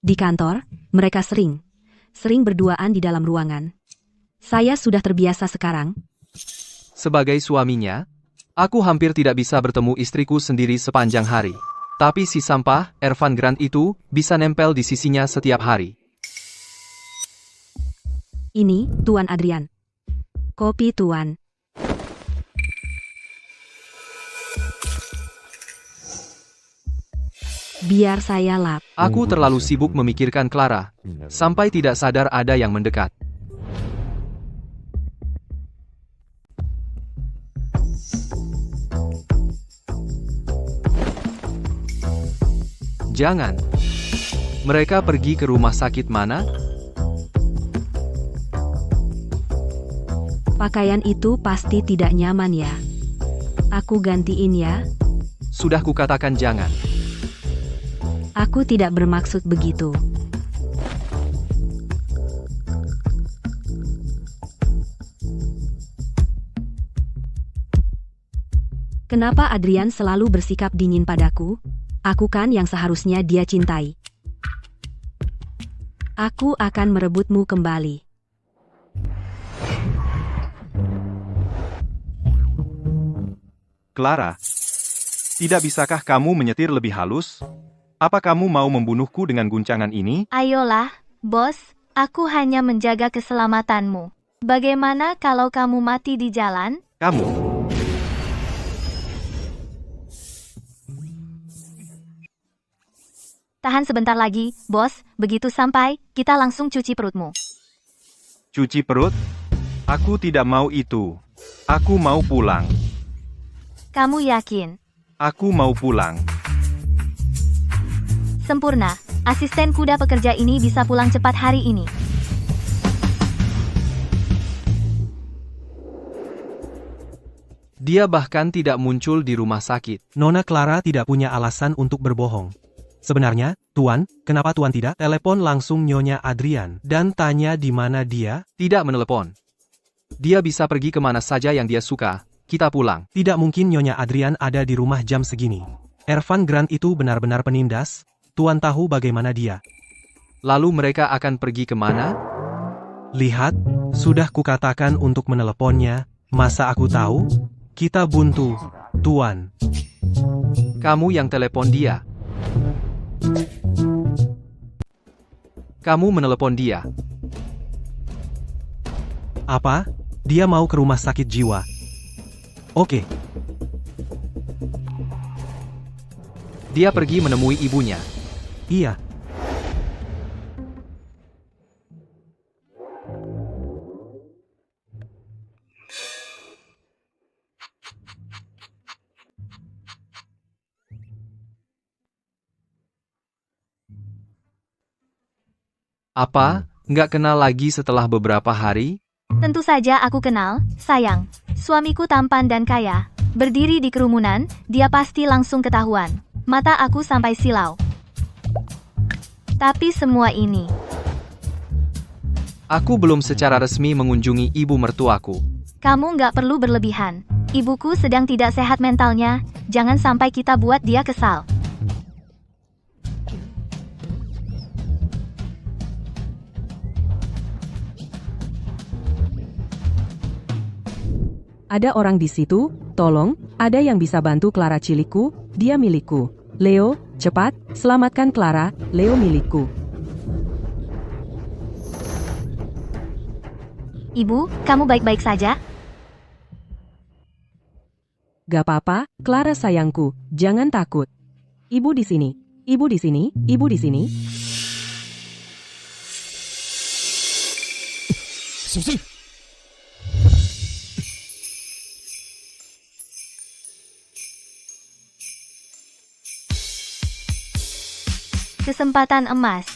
Di kantor, mereka sering berduaan di dalam ruangan. Saya sudah terbiasa sekarang. Sebagai suaminya, aku hampir tidak bisa bertemu istriku sendiri sepanjang hari. Tapi si sampah, Ervan Grant itu, bisa nempel di sisinya setiap hari. Ini, Tuan Adrian. Kopi Tuan. Biar saya lap. Aku terlalu sibuk memikirkan Clara, sampai tidak sadar ada yang mendekat. Jangan. Mereka pergi ke rumah sakit mana? Pakaian itu pasti tidak nyaman ya. Aku gantiin ya. Sudah kukatakan jangan. Aku tidak bermaksud begitu. Kenapa Adrian selalu bersikap dingin padaku? Aku kan yang seharusnya dia cintai. Aku akan merebutmu kembali. Clara, tidak bisakah kamu menyetir lebih halus? Apa kamu mau membunuhku dengan guncangan ini? Ayolah, bos, aku hanya menjaga keselamatanmu. Bagaimana kalau kamu mati di jalan? Kamu, Tahan sebentar lagi, bos, begitu sampai, kita langsung cuci perutmu. cuci perut? Aku tidak mau itu. Aku mau pulang. Kamu yakin? Aku mau pulang. Sempurna, asisten kuda pekerja ini bisa pulang cepat hari ini. Dia bahkan tidak muncul di rumah sakit. Nona Clara tidak punya alasan untuk berbohong. Sebenarnya, Tuan, kenapa Tuan tidak telepon langsung Nyonya Adrian dan tanya di mana dia? Tidak menelepon. Dia bisa pergi kemana saja yang dia suka, kita pulang. Tidak mungkin Nyonya Adrian ada di rumah jam segini. Ervan Grant itu benar-benar penindas, Tuan tahu bagaimana dia. Lalu mereka akan pergi kemana? Lihat, sudah kukatakan untuk meneleponnya, masa aku tahu? Kita buntu, Tuan. Kamu yang telepon dia. Kamu menelepon dia. Apa? Dia mau ke rumah sakit jiwa. Oke, Dia pergi menemui ibunya. iya. Apa? Nggak kenal lagi setelah beberapa hari? Tentu saja aku kenal, sayang. Suamiku tampan dan kaya. Berdiri di kerumunan, dia pasti langsung ketahuan. Mata aku sampai silau. Tapi semua ini, Aku belum secara resmi mengunjungi ibu mertuaku. kamu nggak perlu berlebihan. Ibuku sedang tidak sehat mentalnya, jangan sampai kita buat dia kesal. Ada orang di situ, tolong, ada yang bisa bantu Clara cilikku, dia milikku. Leo, cepat, selamatkan Clara, Leo milikku. Ibu, kamu baik-baik saja? Gak apa-apa, Clara sayangku, jangan takut. Ibu di sini, ibu di sini, ibu di sini. Kesempatan emas.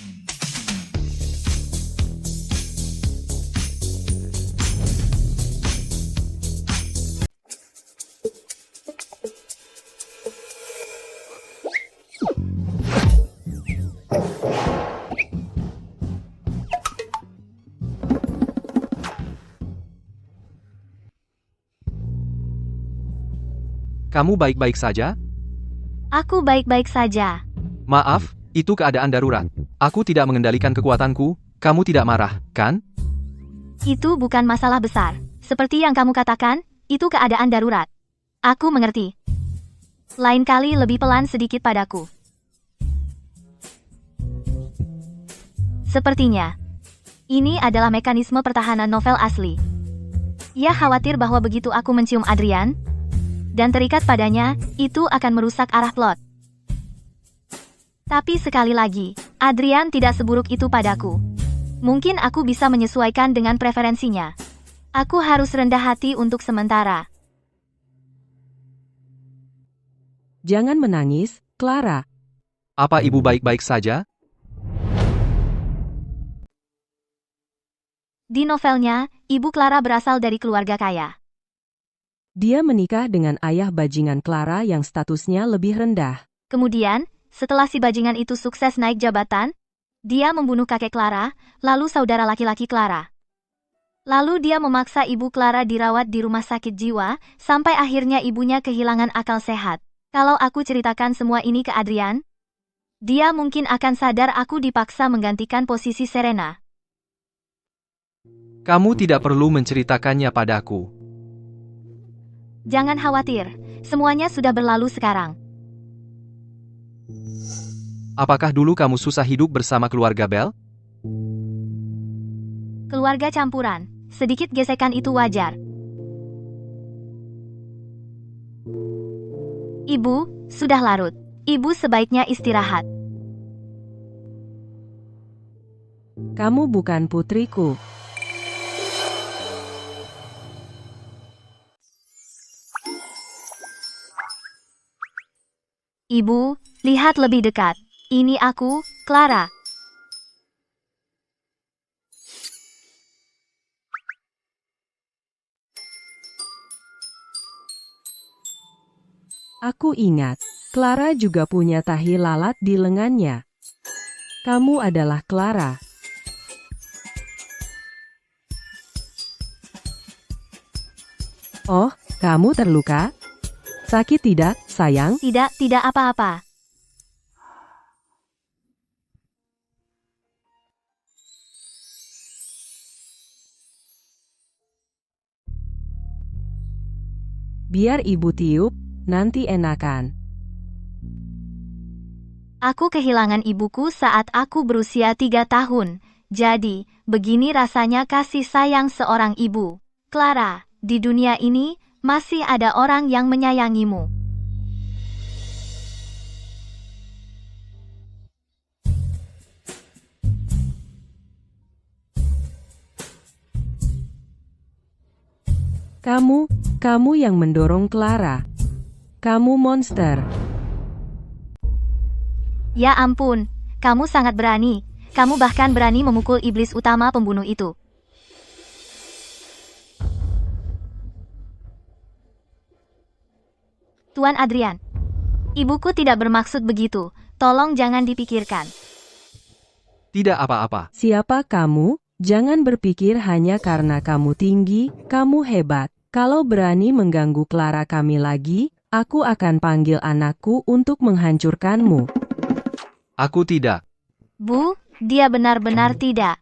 Kamu baik-baik saja? Aku baik-baik saja. Maaf, itu keadaan darurat. Aku tidak mengendalikan kekuatanku, kamu tidak marah, kan? Itu bukan masalah besar. Seperti yang kamu katakan, itu keadaan darurat. Aku mengerti. Lain kali lebih pelan sedikit padaku. Sepertinya, ini adalah mekanisme pertahanan novel asli. Ia khawatir bahwa begitu aku mencium Adrian, dan terikat padanya, itu akan merusak arah plot. Tapi sekali lagi, Adrian tidak seburuk itu padaku. Mungkin aku bisa menyesuaikan dengan preferensinya. Aku harus rendah hati untuk sementara. Jangan menangis, Clara. Apa ibu baik-baik saja? Di novelnya, Ibu Clara berasal dari keluarga kaya. Dia menikah dengan ayah bajingan Clara yang statusnya lebih rendah. Kemudian, setelah si bajingan itu sukses naik jabatan, dia membunuh kakek Clara, lalu saudara laki-laki Clara. Lalu dia memaksa ibu Clara dirawat di rumah sakit jiwa, sampai akhirnya ibunya kehilangan akal sehat. Kalau aku ceritakan semua ini ke Adrian, dia mungkin akan sadar aku dipaksa menggantikan posisi Serena. Kamu tidak perlu menceritakannya padaku. Jangan khawatir, semuanya sudah berlalu sekarang. Apakah dulu kamu susah hidup bersama keluarga Bell? Keluarga campuran, sedikit gesekan itu wajar. Ibu, sudah larut. Ibu sebaiknya istirahat. Kamu bukan putriku. Ibu, lihat lebih dekat. Ini aku, Clara. Aku ingat, Clara juga punya tahi lalat di lengannya. Kamu adalah Clara. Oh, Kamu terluka? Sakit tidak, sayang? Tidak apa-apa. Biar ibu tiup, nanti enakan. Aku kehilangan ibuku saat aku berusia 3 tahun. Jadi, begini rasanya kasih sayang seorang ibu. Clara, di dunia ini, masih ada orang yang menyayangimu. Kamu yang mendorong Clara. Kamu monster. Ya ampun, kamu sangat berani. Kamu bahkan berani memukul iblis utama pembunuh itu. Tuan Adrian, ibuku tidak bermaksud begitu. Tolong jangan dipikirkan. Tidak apa-apa. Siapa kamu? Jangan berpikir hanya karena kamu tinggi, kamu hebat. Kalau berani mengganggu Clara kami lagi, aku akan panggil anakku untuk menghancurkanmu. Aku tidak. Bu, dia benar-benar tidak.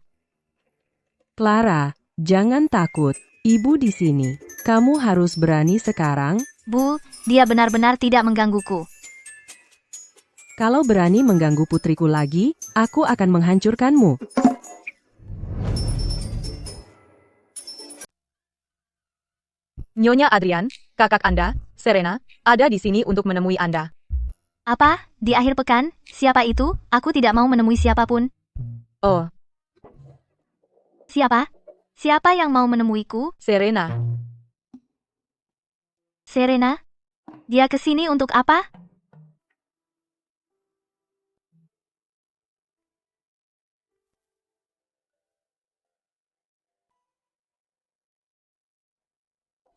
Clara, jangan takut. Ibu di sini. Kamu harus berani sekarang. Bu, dia benar-benar tidak menggangguku. Kalau berani mengganggu putriku lagi, aku akan menghancurkanmu. Nyonya Adrian, kakak Anda, Serena, ada di sini untuk menemui Anda. Apa? Di akhir pekan? Siapa itu? Aku tidak mau menemui siapapun. Oh, Siapa? Siapa yang mau menemuiku? Serena. Serena? Dia kesini untuk apa?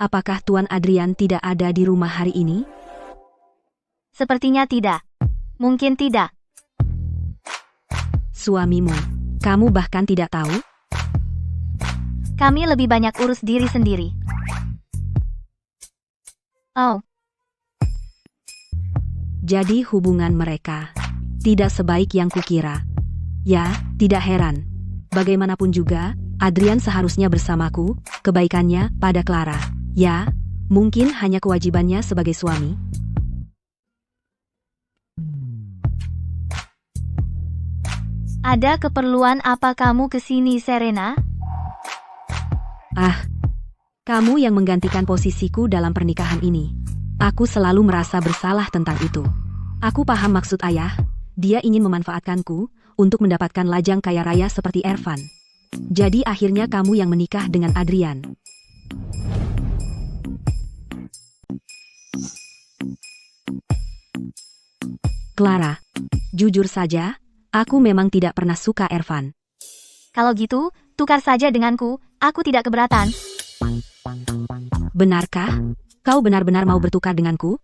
Apakah Tuan Adrian tidak ada di rumah hari ini? Sepertinya tidak. Mungkin tidak. Suamimu. Kamu bahkan tidak tahu? Kami lebih banyak urus diri sendiri. Oh, Jadi hubungan mereka tidak sebaik yang kukira. Ya, tidak heran. Bagaimanapun juga, Adrian seharusnya bersamaku, kebaikannya pada Clara. Ya, mungkin hanya kewajibannya sebagai suami. ada keperluan apa kamu kesini, Serena? Ah, kamu yang menggantikan posisiku dalam pernikahan ini. Aku selalu merasa bersalah tentang itu. Aku paham maksud ayah. Dia ingin memanfaatkanku untuk mendapatkan lajang kaya raya seperti Ervan. Jadi akhirnya kamu yang menikah dengan Adrian. Clara, jujur saja, aku memang tidak pernah suka Ervan. Kalau gitu, tukar saja denganku. Aku tidak keberatan. Benarkah? Kau benar-benar mau bertukar denganku?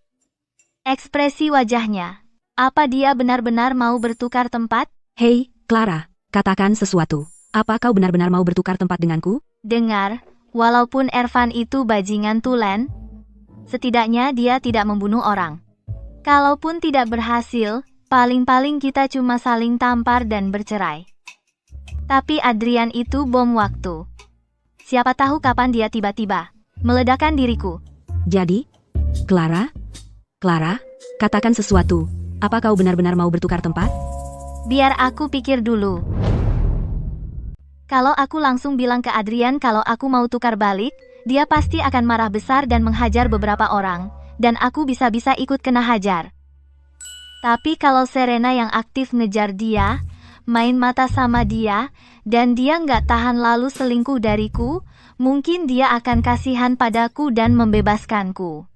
Ekspresi wajahnya. Apa dia benar-benar mau bertukar tempat? Hei, Clara, katakan sesuatu. Apa kau benar-benar mau bertukar tempat denganku? Dengar, walaupun Ervan itu bajingan tulen, setidaknya dia tidak membunuh orang. Kalaupun tidak berhasil, paling-paling kita cuma saling tampar dan bercerai. Tapi Adrian itu bom waktu. Siapa tahu kapan dia tiba-tiba meledakkan diriku. Jadi, Clara, katakan sesuatu. Apa kau benar-benar mau bertukar tempat? Biar aku pikir dulu. Kalau aku langsung bilang ke Adrian kalau aku mau tukar balik, dia pasti akan marah besar dan menghajar beberapa orang, dan aku bisa-bisa ikut kena hajar. Tapi kalau Serena yang aktif ngejar dia, main mata sama dia, dan dia nggak tahan lalu selingkuh dariku, mungkin dia akan kasihan padaku dan membebaskanku.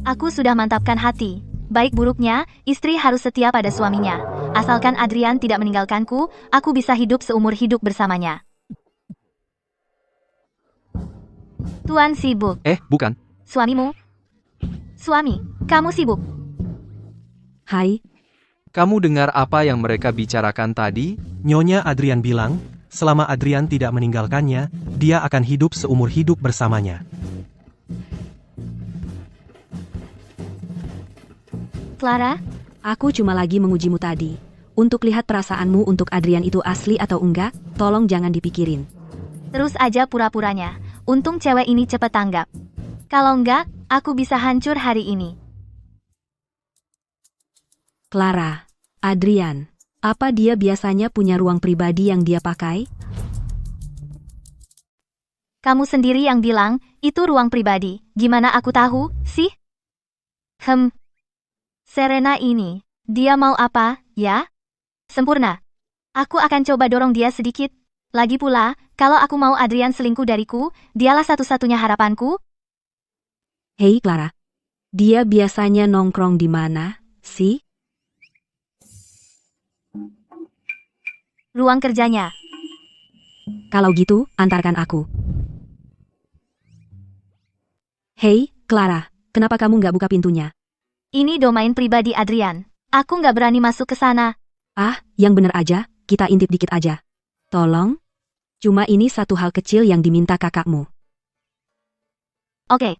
Aku sudah mantapkan hati. Baik buruknya, istri harus setia pada suaminya. Asalkan Adrian tidak meninggalkanku, aku bisa hidup seumur hidup bersamanya. Tuan sibuk. Bukan. Suamimu? Suami, kamu sibuk. Hai, Kamu dengar apa yang mereka bicarakan tadi? Nyonya Adrian bilang, selama Adrian tidak meninggalkannya, dia akan hidup seumur hidup bersamanya. Clara? Aku cuma lagi mengujimu tadi. Untuk lihat perasaanmu untuk Adrian itu asli atau enggak, tolong jangan dipikirin. Terus aja pura-puranya. Untung cewek ini cepet tanggap. Kalau enggak, aku bisa hancur hari ini. Clara, Adrian, apa dia biasanya punya ruang pribadi yang dia pakai? Kamu sendiri yang bilang, itu ruang pribadi. Gimana aku tahu, sih? Serena ini, dia mau apa, ya? Sempurna. Aku akan coba dorong dia sedikit. Lagi pula, kalau aku mau Adrian selingkuh dariku, dialah satu-satunya harapanku. Hei Clara, dia biasanya nongkrong di mana, sih? Ruang kerjanya. Kalau gitu, antarkan aku. Hei, Clara, kenapa kamu nggak buka pintunya? Ini domain pribadi Adrian. Aku nggak berani masuk ke sana. Ah, yang bener aja, kita intip dikit aja. Tolong. Cuma ini satu hal kecil yang diminta kakakmu. Oke.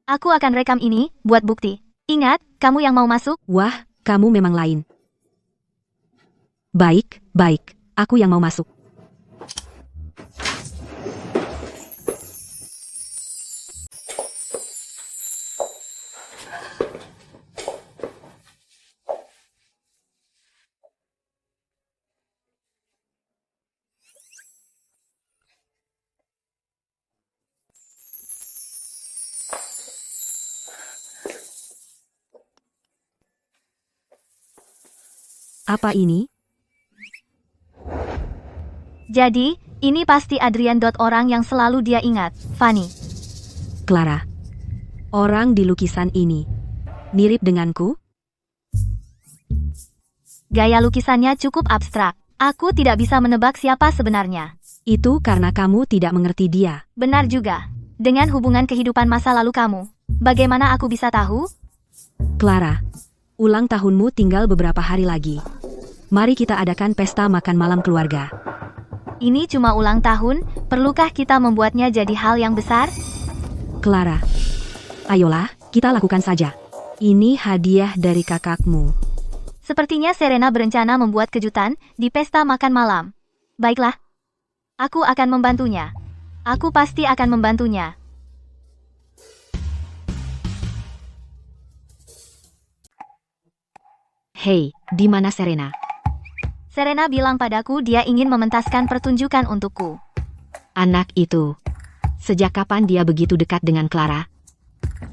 Aku akan rekam ini, buat bukti. Ingat, kamu yang mau masuk? Wah, kamu memang lain. Baik, baik. Aku yang mau masuk. Apa ini? Jadi, ini pasti Adrian. Orang yang selalu dia ingat, Fanny. Clara. Orang di lukisan ini. Mirip denganku? Gaya lukisannya cukup abstrak. Aku tidak bisa menebak siapa sebenarnya. Itu karena kamu tidak mengerti dia. Benar juga. Dengan hubungan kehidupan masa lalu kamu, bagaimana aku bisa tahu? Clara, ulang tahunmu tinggal beberapa hari lagi. Mari kita adakan pesta makan malam keluarga. Ini cuma ulang tahun, perlukah kita membuatnya jadi hal yang besar? Clara, ayolah, kita lakukan saja. Ini hadiah dari kakakmu. Sepertinya Serena berencana membuat kejutan di pesta makan malam. Baiklah. Aku akan membantunya. Aku pasti akan membantunya. Hei, di mana Serena? Serena bilang padaku dia ingin mementaskan pertunjukan untukku. Anak itu. Sejak kapan dia begitu dekat dengan Clara?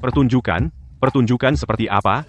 Pertunjukan? Pertunjukan seperti apa?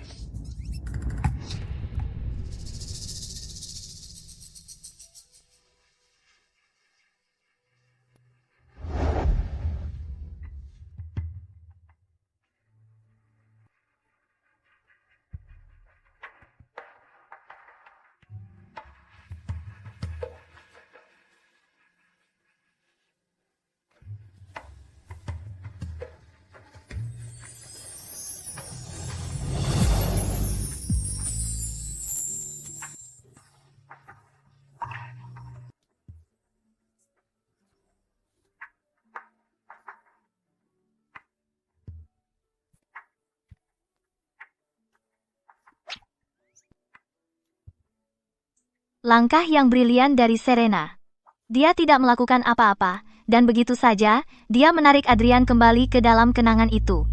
Langkah yang brilian dari Serena. Dia tidak melakukan apa-apa, dan begitu saja, dia menarik Adrian kembali ke dalam kenangan itu.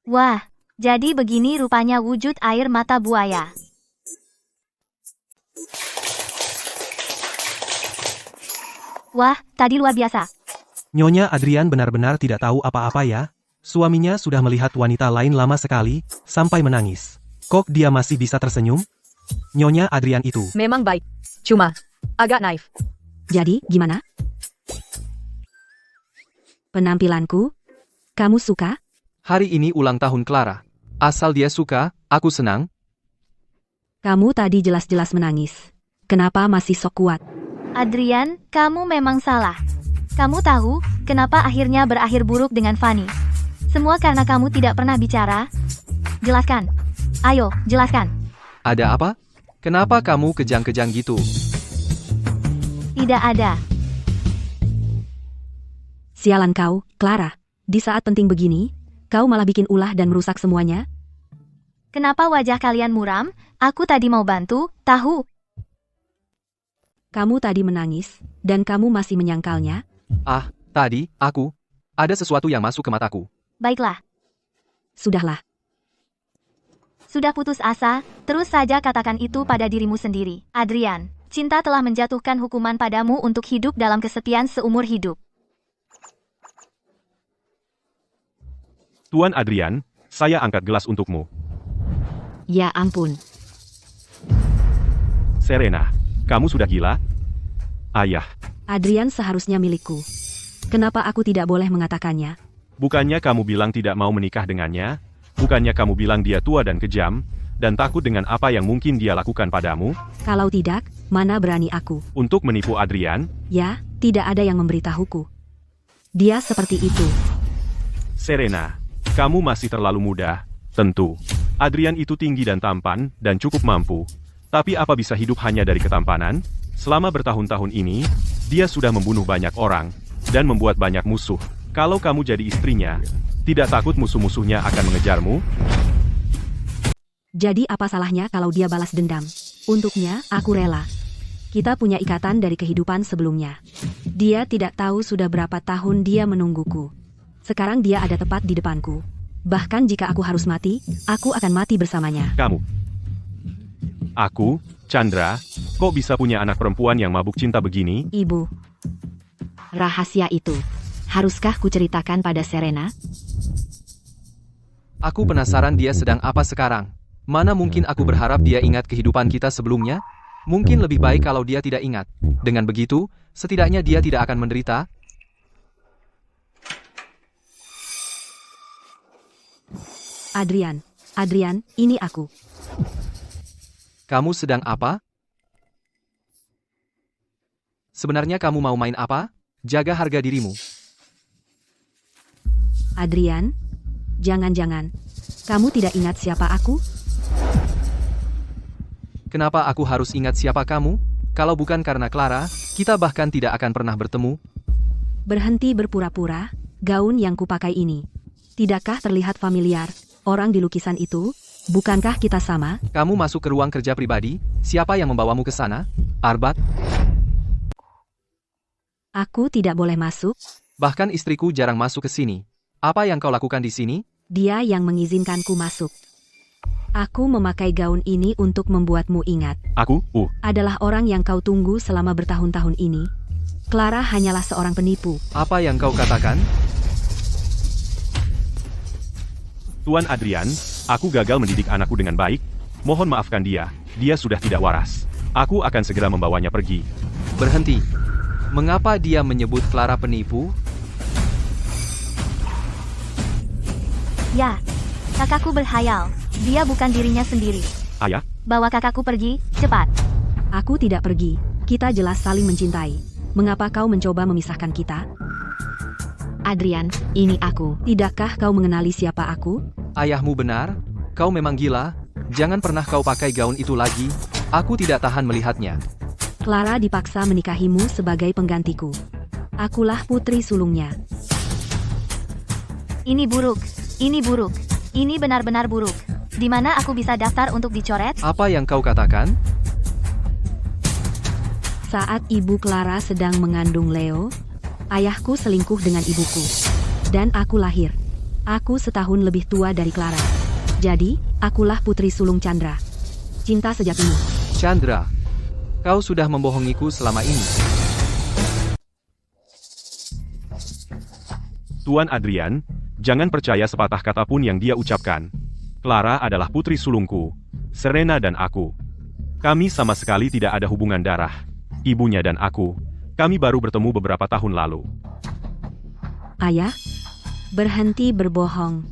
Wah, jadi begini rupanya wujud air mata buaya. Wah, tadi luar biasa. Nyonya Adrian benar-benar tidak tahu apa-apa ya. Suaminya sudah melihat wanita lain lama sekali, sampai menangis. Kok dia masih bisa tersenyum? Nyonya Adrian itu. Memang baik. Cuma, agak naif. Jadi, gimana? Penampilanku? Kamu suka? Hari ini ulang tahun Clara. Asal dia suka, aku senang. Kamu tadi jelas-jelas menangis. Kenapa masih sok kuat? Adrian, kamu memang salah. Kamu tahu, kenapa akhirnya berakhir buruk dengan Fanny? Semua karena kamu tidak pernah bicara. Jelaskan. Ayo, jelaskan. Ada apa? Kenapa kamu kejang-kejang gitu? Tidak ada. Sialan kau, Clara. Di saat penting begini, kau malah bikin ulah dan merusak semuanya? Kenapa wajah kalian muram? Aku tadi mau bantu, tahu. Kamu tadi menangis, dan kamu masih menyangkalnya? Ah, tadi, ada sesuatu yang masuk ke mataku. Baiklah. Sudahlah. Sudah putus asa, terus saja katakan itu pada dirimu sendiri. Adrian, cinta telah menjatuhkan hukuman padamu untuk hidup dalam kesepian seumur hidup. Tuan Adrian, saya angkat gelas untukmu. Ya ampun. Serena, kamu sudah gila? Ayah, Adrian seharusnya milikku. Kenapa aku tidak boleh mengatakannya? bukannya kamu bilang tidak mau menikah dengannya? Bukannya kamu bilang dia tua dan kejam, dan takut dengan apa yang mungkin dia lakukan padamu? Kalau tidak, mana berani aku? Untuk menipu Adrian? Ya, tidak ada yang memberitahuku. Dia seperti itu. Serena, kamu masih terlalu muda, tentu. Adrian itu tinggi dan tampan, dan cukup mampu. Tapi apa bisa hidup hanya dari ketampanan? Selama bertahun-tahun ini, dia sudah membunuh banyak orang, dan membuat banyak musuh. Kalau kamu jadi istrinya, tidak takut musuh-musuhnya akan mengejarmu? Jadi apa salahnya kalau dia balas dendam? Untuknya, aku rela. Kita punya ikatan dari kehidupan sebelumnya. Dia tidak tahu sudah berapa tahun dia menungguku. Sekarang dia ada tepat di depanku. Bahkan jika aku harus mati, aku akan mati bersamanya. Kamu. Aku, Chandra, kok bisa punya anak perempuan yang mabuk cinta begini? Ibu, Rahasia itu. Haruskah kuceritakan pada Serena? Aku penasaran dia sedang apa sekarang. Mana mungkin aku berharap dia ingat kehidupan kita sebelumnya? Mungkin lebih baik kalau dia tidak ingat. Dengan begitu, setidaknya dia tidak akan menderita. Adrian, ini aku. Kamu sedang apa? Sebenarnya kamu mau main apa? Jaga harga dirimu. Adrian, jangan-jangan. Kamu tidak ingat siapa aku? Kenapa aku harus ingat siapa kamu? Kalau bukan karena Clara, kita bahkan tidak akan pernah bertemu. Berhenti berpura-pura, gaun yang kupakai ini. Tidakkah terlihat familiar? Orang di lukisan itu, bukankah kita sama? Kamu masuk ke ruang kerja pribadi? Siapa yang membawamu ke sana? Arbat? Aku tidak boleh masuk. Bahkan istriku jarang masuk ke sini. Apa yang kau lakukan di sini? Dia yang mengizinkanku masuk. Aku memakai gaun ini untuk membuatmu ingat. Aku, Adalah orang yang kau tunggu selama bertahun-tahun ini. Clara hanyalah seorang penipu. Apa yang kau katakan? Tuan Adrian, aku gagal mendidik anakku dengan baik. Mohon maafkan dia, dia sudah tidak waras. Aku akan segera membawanya pergi. Berhenti. Mengapa dia menyebut Clara penipu? Ya, kakakku berhayal. Dia bukan dirinya sendiri. Ayah, Bawa kakakku pergi, cepat. Aku tidak pergi. Kita jelas saling mencintai. Mengapa kau mencoba memisahkan kita? Adrian, ini aku. Tidakkah kau mengenali siapa aku? Ayahmu benar? Kau memang gila? Jangan pernah kau pakai gaun itu lagi. Aku tidak tahan melihatnya. Clara dipaksa menikahimu sebagai penggantiku. Akulah putri sulungnya. Ini buruk. Ini buruk. Ini benar-benar buruk. Di mana aku bisa daftar untuk dicoret? Apa yang kau katakan? Saat ibu Clara sedang mengandung Leo, ayahku selingkuh dengan ibuku. Dan aku lahir. Aku setahun lebih tua dari Clara. Jadi, akulah Putri Sulung Chandra. Cinta sejatimu. Chandra, kau sudah membohongiku selama ini. Tuan Adrian, jangan percaya sepatah kata pun yang dia ucapkan. Clara adalah putri sulungku, Serena dan aku. Kami sama sekali tidak ada hubungan darah. Ibunya dan aku, kami baru bertemu beberapa tahun lalu. Ayah, berhenti berbohong.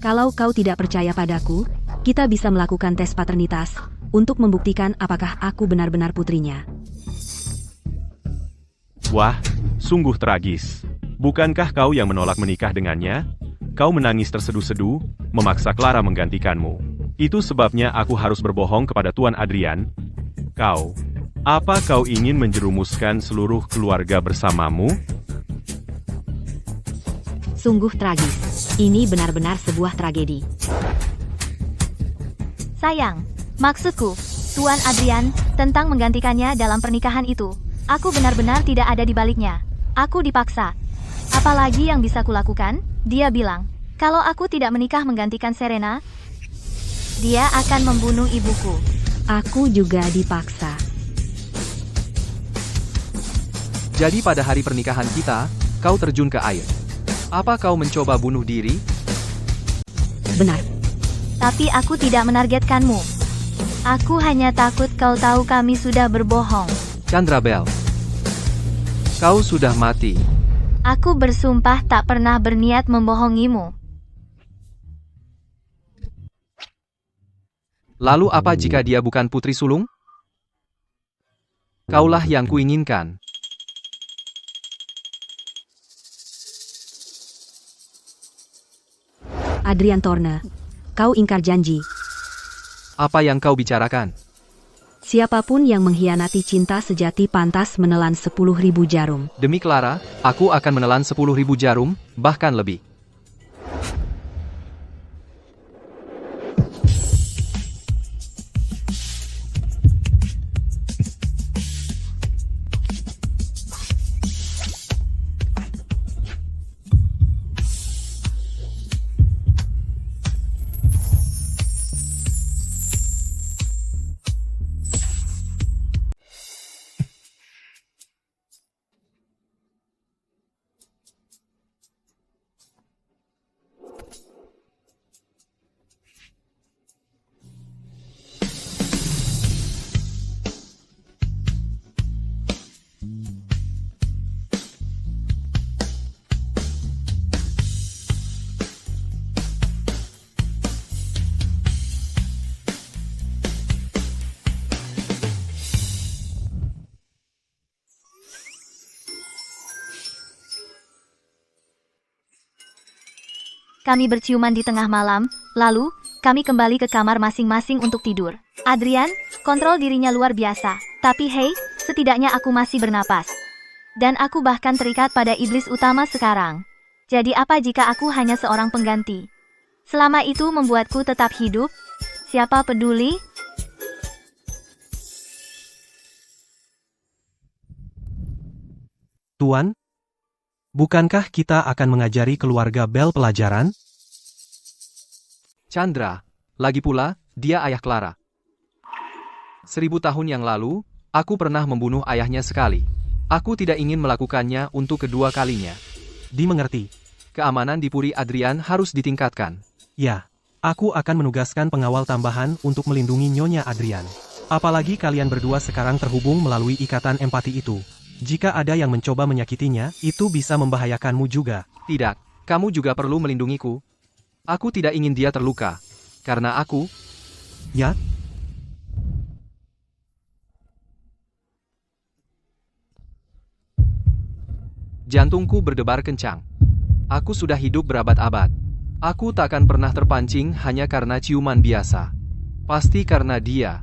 Kalau kau tidak percaya padaku, kita bisa melakukan tes paternitas untuk membuktikan apakah aku benar-benar putrinya. Wah, sungguh tragis. Bukankah kau yang menolak menikah dengannya? Kau menangis terseduh-seduh, memaksa Clara menggantikanmu. Itu sebabnya aku harus berbohong kepada Tuan Adrian. Apa kau ingin menjerumuskan seluruh keluarga bersamamu? Sungguh tragis. Ini benar-benar sebuah tragedi. Sayang, maksudku, Tuan Adrian, tentang menggantikannya dalam pernikahan itu. Aku benar-benar tidak ada di baliknya. Aku dipaksa. Apalagi yang bisa kulakukan? Dia bilang, kalau aku tidak menikah menggantikan Serena, dia akan membunuh ibuku. Aku juga dipaksa. Jadi pada hari pernikahan kita, kau terjun ke air. Apa kau mencoba bunuh diri? Benar. Tapi aku tidak menargetkanmu. Aku hanya takut kau tahu kami sudah berbohong. Chandra Bell, kau sudah mati. Aku bersumpah tak pernah berniat membohongimu. Lalu apa jika dia bukan putri sulung? Kaulah yang kuinginkan. Adrian Thorne, kau ingkar janji. Apa yang kau bicarakan? Siapapun yang mengkhianati cinta sejati pantas menelan 10.000 jarum. Demi Clara, aku akan menelan 10.000 jarum, bahkan lebih. Kami berciuman di tengah malam, lalu, kami kembali ke kamar masing-masing untuk tidur. Adrian, kontrol dirinya luar biasa. Tapi hey, setidaknya aku masih bernapas. Dan aku bahkan terikat pada iblis utama sekarang. Jadi apa jika aku hanya seorang pengganti? Selama itu membuatku tetap hidup? Siapa peduli? Tuan, bukankah kita akan mengajari keluarga Bell pelajaran? Chandra, lagi pula, dia ayah Clara. 1000 tahun yang lalu, aku pernah membunuh ayahnya sekali. Aku tidak ingin melakukannya untuk kedua kalinya. Dimengerti. Keamanan di Puri Adrian harus ditingkatkan. Ya, aku akan menugaskan pengawal tambahan untuk melindungi Nyonya Adrian. Apalagi kalian berdua sekarang terhubung melalui ikatan empati itu. Jika ada yang mencoba menyakitinya, itu bisa membahayakanmu juga. Tidak, kamu juga perlu melindungiku. Aku tidak ingin dia terluka. Karena aku... Ya? Jantungku berdebar kencang. Aku sudah hidup berabad-abad. Aku tak akan pernah terpancing hanya karena ciuman biasa. Pasti karena dia.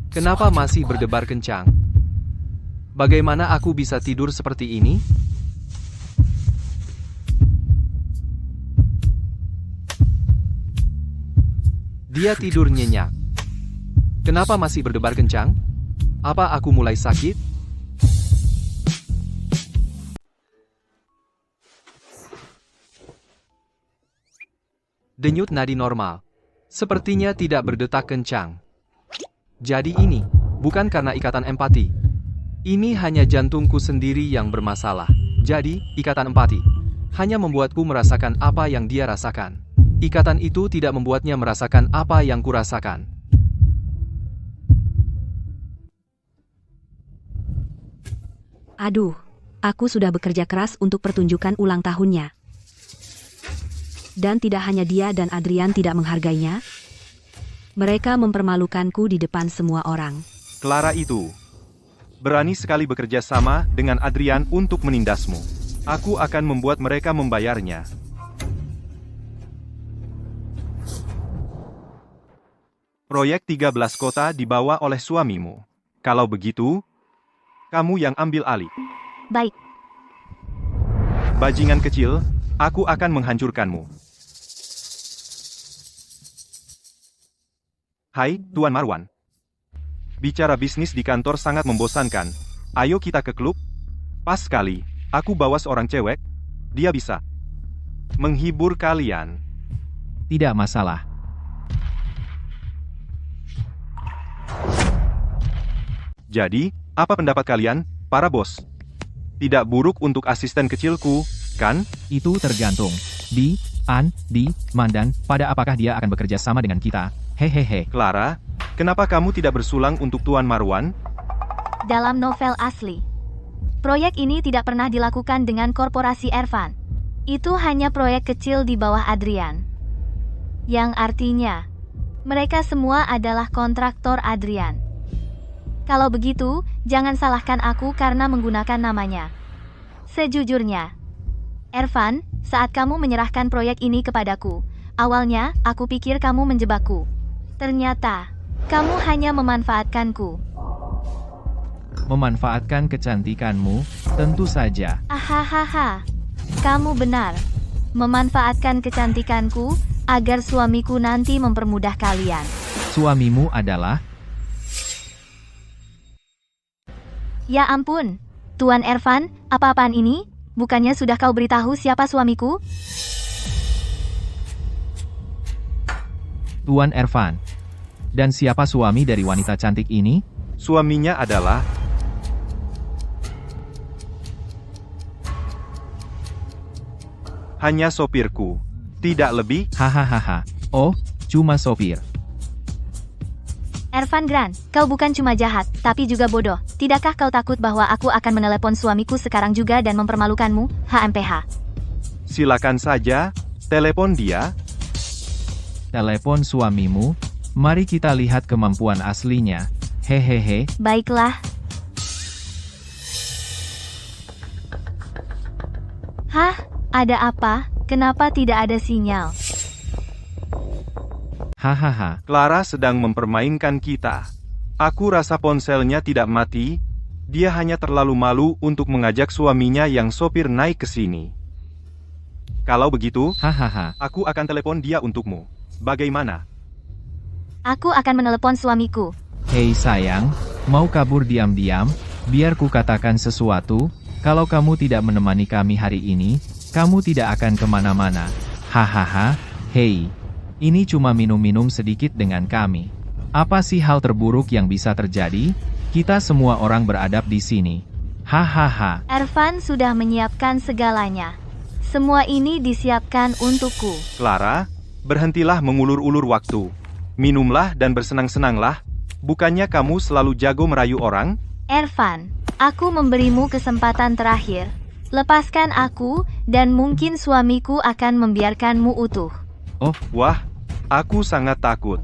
Kenapa masih berdebar kencang? Bagaimana aku bisa tidur seperti ini? Dia tidur nyenyak. Kenapa masih berdebar kencang? Apa aku mulai sakit? Denyut nadi normal. Sepertinya tidak berdetak kencang. Jadi ini, bukan karena ikatan empati. Ini hanya jantungku sendiri yang bermasalah. Jadi, ikatan empati hanya membuatku merasakan apa yang dia rasakan. Ikatan itu tidak membuatnya merasakan apa yang kurasakan. Aduh, aku sudah bekerja keras untuk pertunjukan ulang tahunnya. Dan tidak hanya dia dan Adrian tidak menghargainya, mereka mempermalukanku di depan semua orang. Clara itu berani sekali bekerja sama dengan Adrian untuk menindasmu. Aku akan membuat mereka membayarnya. Proyek 13 kota dibawa oleh suamimu. Kalau begitu, kamu yang ambil alih. Baik, Bajingan kecil, aku akan menghancurkanmu. Hai, Tuan Marwan. Bicara bisnis di kantor sangat membosankan. Ayo kita ke klub. Pas sekali, aku bawa seorang cewek. Dia bisa menghibur kalian. Tidak masalah. Jadi, apa pendapat kalian, para bos? Tidak buruk untuk asisten kecilku, kan? Itu tergantung. Di Mandan, pada apakah dia akan bekerja sama dengan kita? Hehehe. Clara, kenapa kamu tidak bersulang untuk Tuan Marwan? dalam novel asli. Proyek ini tidak pernah dilakukan dengan korporasi Ervan. Itu hanya proyek kecil di bawah Adrian. Yang artinya, mereka semua adalah kontraktor Adrian. Kalau begitu, jangan salahkan aku karena menggunakan namanya. Sejujurnya, Ervan, saat kamu menyerahkan proyek ini kepadaku, awalnya aku pikir kamu menjebakku. Ternyata, kamu hanya memanfaatkanku. Memanfaatkan kecantikanmu, tentu saja. Ahahaha, kamu benar. Memanfaatkan kecantikanku agar suamiku nanti mempermudah kalian. Suamimu adalah... Ya ampun, Tuan Ervan, apa-apaan ini? Bukannya sudah kau beritahu siapa suamiku? Tuan Ervan. Dan siapa suami dari wanita cantik ini? Suaminya adalah... hanya sopirku. Tidak lebih. Hahaha. Oh, cuma sopir. Ervan Grant, kau bukan cuma jahat, tapi juga bodoh. Tidakkah kau takut bahwa aku akan menelepon suamiku sekarang juga dan mempermalukanmu, HMPH? Silakan saja, telepon dia. Telepon suamimu. Mari kita lihat kemampuan aslinya. Hehehe. Baiklah. Hah? Ada apa? Kenapa tidak ada sinyal? Hahaha. Clara sedang mempermainkan kita. Aku rasa ponselnya tidak mati. Dia hanya terlalu malu untuk mengajak suaminya yang sopir naik ke sini. Kalau begitu, Hahaha. aku akan telepon dia untukmu. Bagaimana? Aku akan menelepon suamiku. Hei sayang, mau kabur diam-diam? Biar ku katakan sesuatu. Kalau kamu tidak menemani kami hari ini, kamu tidak akan kemana-mana. Hahaha. Hei, ini cuma minum-minum sedikit dengan kami. Apa sih hal terburuk yang bisa terjadi? Kita semua orang beradab di sini. Hahaha. Ervan sudah menyiapkan segalanya. Semua ini disiapkan untukku. Clara, berhentilah mengulur-ulur waktu. Minumlah dan bersenang-senanglah. Bukannya kamu selalu jago merayu orang? Ervan, aku memberimu kesempatan terakhir. Lepaskan aku, dan mungkin suamiku akan membiarkanmu utuh. Oh, Wah, aku sangat takut.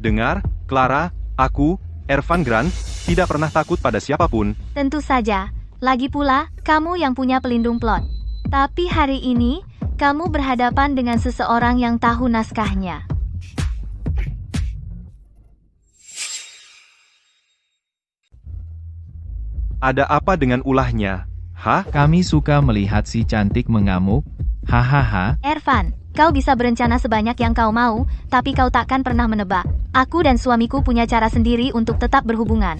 Dengar, Clara, aku, Ervan Grant, tidak pernah takut pada siapapun. Tentu saja, lagi pula, kamu yang punya pelindung plot. Tapi hari ini, kamu berhadapan dengan seseorang yang tahu naskahnya. Ada apa dengan ulahnya? Hah? kami suka melihat si cantik mengamuk. Hahaha. Ervan, Kau bisa berencana sebanyak yang kau mau, tapi kau takkan pernah menebak. Aku dan suamiku punya cara sendiri untuk tetap berhubungan.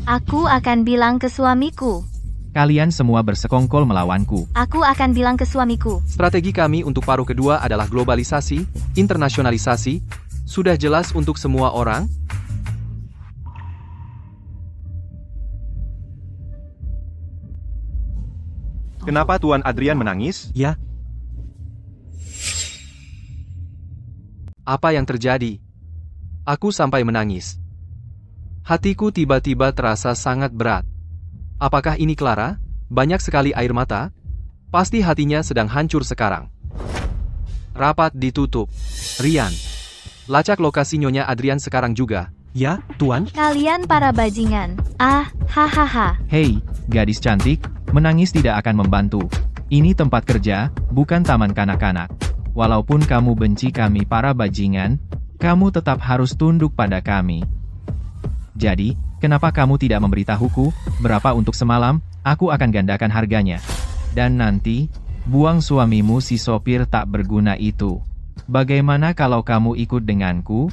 Aku akan bilang ke suamiku. Kalian semua bersekongkol melawanku. Aku akan bilang ke suamiku. Strategi kami untuk paruh kedua adalah globalisasi, internasionalisasi. Sudah jelas untuk semua orang? Kenapa Tuan Adrian menangis? Ya, Apa yang terjadi? Aku sampai menangis. Hatiku tiba-tiba terasa sangat berat. Apakah ini Clara? Banyak sekali air mata. Pasti hatinya sedang hancur sekarang. Rapat ditutup. Rian. Lacak lokasi Nyonya Adrian sekarang juga. ya, Tuan. Kalian para bajingan. Ah, hahaha. Hei, gadis cantik, menangis tidak akan membantu. Ini tempat kerja, bukan taman kanak-kanak. Walaupun kamu benci kami para bajingan, kamu tetap harus tunduk pada kami. Jadi, kenapa kamu tidak memberitahuku, berapa untuk semalam, aku akan gandakan harganya. Dan nanti, buang suamimu si sopir tak berguna itu. Bagaimana kalau kamu ikut denganku?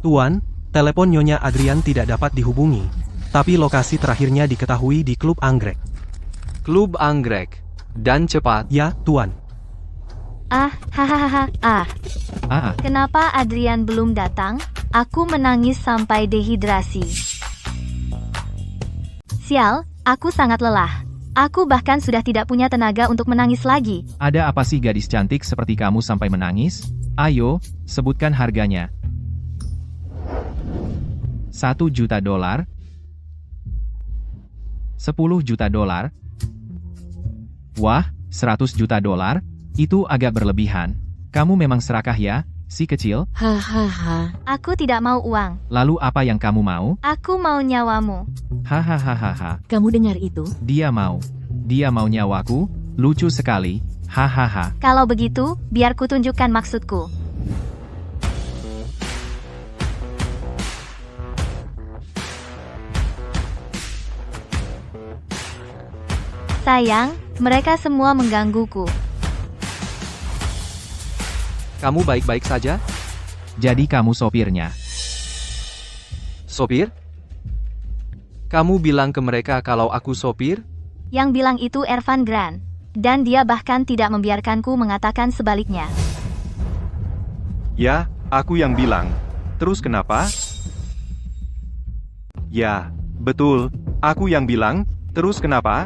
Tuan, telepon Nyonya Adrian tidak dapat dihubungi. Tapi lokasi terakhirnya diketahui di Klub Anggrek. Klub Anggrek. Dan cepat. Ya, Tuan. Ah, hahaha. Ah, Ah, kenapa Adrian belum datang? Aku menangis sampai dehidrasi. Sial, aku sangat lelah. Aku bahkan sudah tidak punya tenaga untuk menangis lagi. ada apa sih gadis cantik seperti kamu sampai menangis? Ayo, sebutkan harganya. 1 juta dolar? 10 juta dolar? Wah, 100 juta dolar? Itu agak berlebihan. Kamu memang serakah ya, si kecil? Hahaha. Aku tidak mau uang. Lalu apa yang kamu mau? Aku mau nyawamu. Hahaha, Kamu dengar itu? dia mau. Dia mau nyawaku? Lucu sekali. Hahaha. Kalau begitu, biar kutunjukkan maksudku. Sayang, mereka semua menggangguku. Kamu baik-baik saja? Jadi kamu sopirnya. Sopir? Kamu bilang ke mereka kalau aku sopir? Yang bilang itu Ervan Grant. Dan dia bahkan tidak membiarkanku mengatakan sebaliknya. Ya, aku yang bilang. Terus kenapa? Ya, betul. Aku yang bilang. Terus kenapa?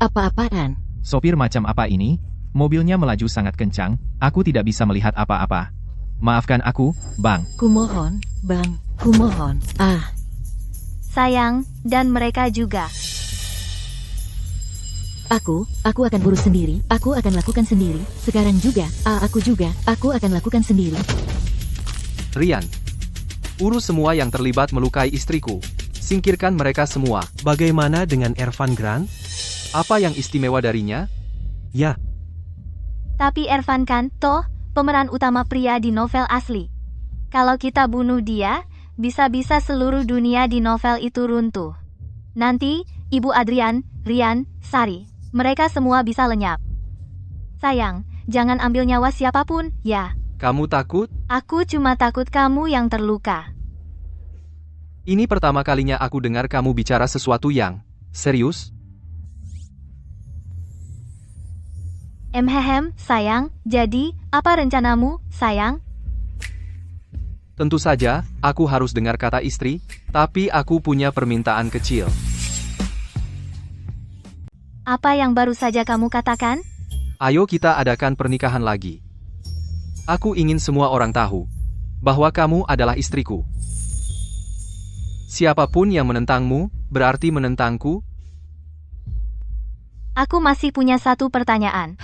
Apa-apaan? Sopir macam apa ini? Mobilnya melaju sangat kencang, aku tidak bisa melihat apa-apa. Maafkan aku, Bang. Kumohon, Bang. Kumohon. Ah, Sayang, dan mereka juga. aku akan urus sendiri. Aku akan lakukan sendiri. Sekarang juga. Aku juga. Aku akan lakukan sendiri. Rian. Urus semua yang terlibat melukai istriku. Singkirkan mereka semua. Bagaimana dengan Ervan Grant? Apa yang istimewa darinya? Ya, Tapi Ervan kan, toh, pemeran utama pria di novel asli. Kalau kita bunuh dia, bisa-bisa seluruh dunia di novel itu runtuh. Nanti, Ibu Adrian, Rian, Sari, mereka semua bisa lenyap. Sayang, jangan ambil nyawa siapapun, ya. Kamu takut? Aku cuma takut kamu yang terluka. Ini pertama kalinya aku dengar kamu bicara sesuatu yang serius. Sayang, jadi, apa rencanamu, sayang? Tentu saja, aku harus dengar kata istri, tapi aku punya permintaan kecil. Apa yang baru saja kamu katakan? Ayo kita adakan pernikahan lagi. Aku ingin semua orang tahu bahwa kamu adalah istriku. Siapapun yang menentangmu, berarti menentangku. Aku masih punya satu pertanyaan.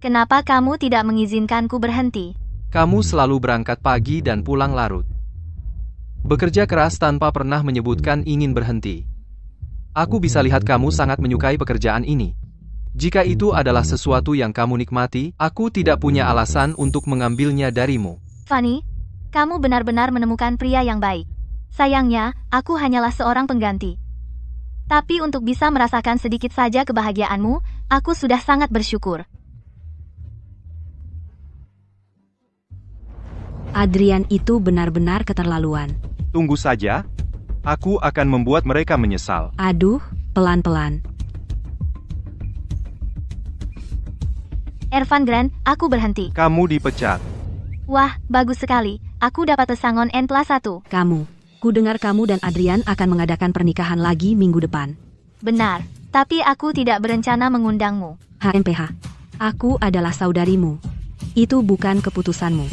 Kenapa kamu tidak mengizinkanku berhenti? Kamu selalu berangkat pagi dan pulang larut. Bekerja keras tanpa pernah menyebutkan ingin berhenti. Aku bisa lihat kamu sangat menyukai pekerjaan ini. Jika itu adalah sesuatu yang kamu nikmati, aku tidak punya alasan untuk mengambilnya darimu. Fanny, kamu benar-benar menemukan pria yang baik. Sayangnya, aku hanyalah seorang pengganti. Tapi untuk bisa merasakan sedikit saja kebahagiaanmu, aku sudah sangat bersyukur. Adrian itu benar-benar keterlaluan. Tunggu saja. Aku akan membuat mereka menyesal. Aduh, pelan-pelan. Ervan Grant, aku berhenti. Kamu dipecat. Wah, bagus sekali. Aku dapat pesangon N+1. Kamu. Ku dengar kamu dan Adrian akan mengadakan pernikahan lagi minggu depan. Benar, tapi aku tidak berencana mengundangmu. HMPH. Aku adalah saudarimu. Itu bukan keputusanmu.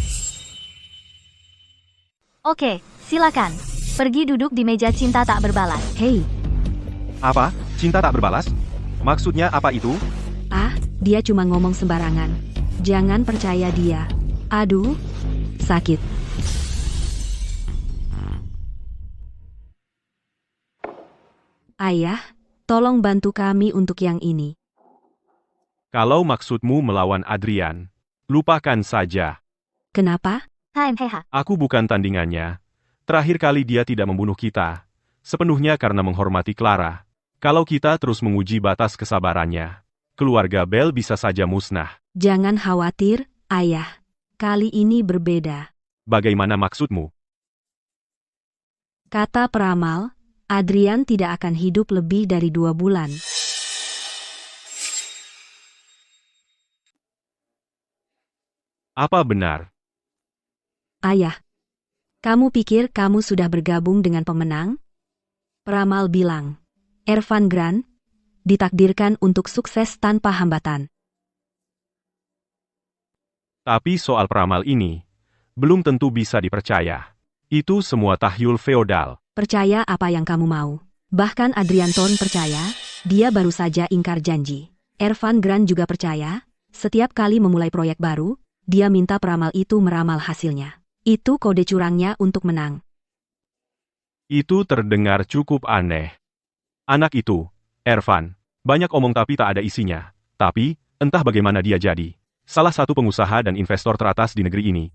Oke, silakan. Pergi duduk di meja cinta tak berbalas. Hei, Apa? Cinta tak berbalas? Maksudnya apa itu? dia cuma ngomong sembarangan. Jangan percaya dia. Aduh, sakit. Ayah, tolong bantu kami untuk yang ini. Kalau maksudmu melawan Adrian, lupakan saja. Kenapa? HMHH. Aku bukan tandingannya. Terakhir kali dia tidak membunuh kita. Sepenuhnya karena menghormati Clara. Kalau kita terus menguji batas kesabarannya, keluarga Bell bisa saja musnah. Jangan khawatir, Ayah. Kali ini berbeda. Bagaimana maksudmu? Kata peramal, Adrian tidak akan hidup lebih dari 2 bulan. Apa benar? Ayah, kamu pikir kamu sudah bergabung dengan pemenang? Peramal bilang, Ervan Grant ditakdirkan untuk sukses tanpa hambatan. Tapi soal peramal ini, belum tentu bisa dipercaya. Itu semua tahyul feodal. Percaya apa yang kamu mau. Bahkan Adrian Thorne percaya, dia baru saja ingkar janji. Ervan Grant juga percaya, setiap kali memulai proyek baru, dia minta peramal itu meramal hasilnya. Itu kode curangnya untuk menang. Itu terdengar cukup aneh. Anak itu, Ervan, banyak omong tapi tak ada isinya. Tapi, entah bagaimana dia jadi salah satu pengusaha dan investor teratas di negeri ini.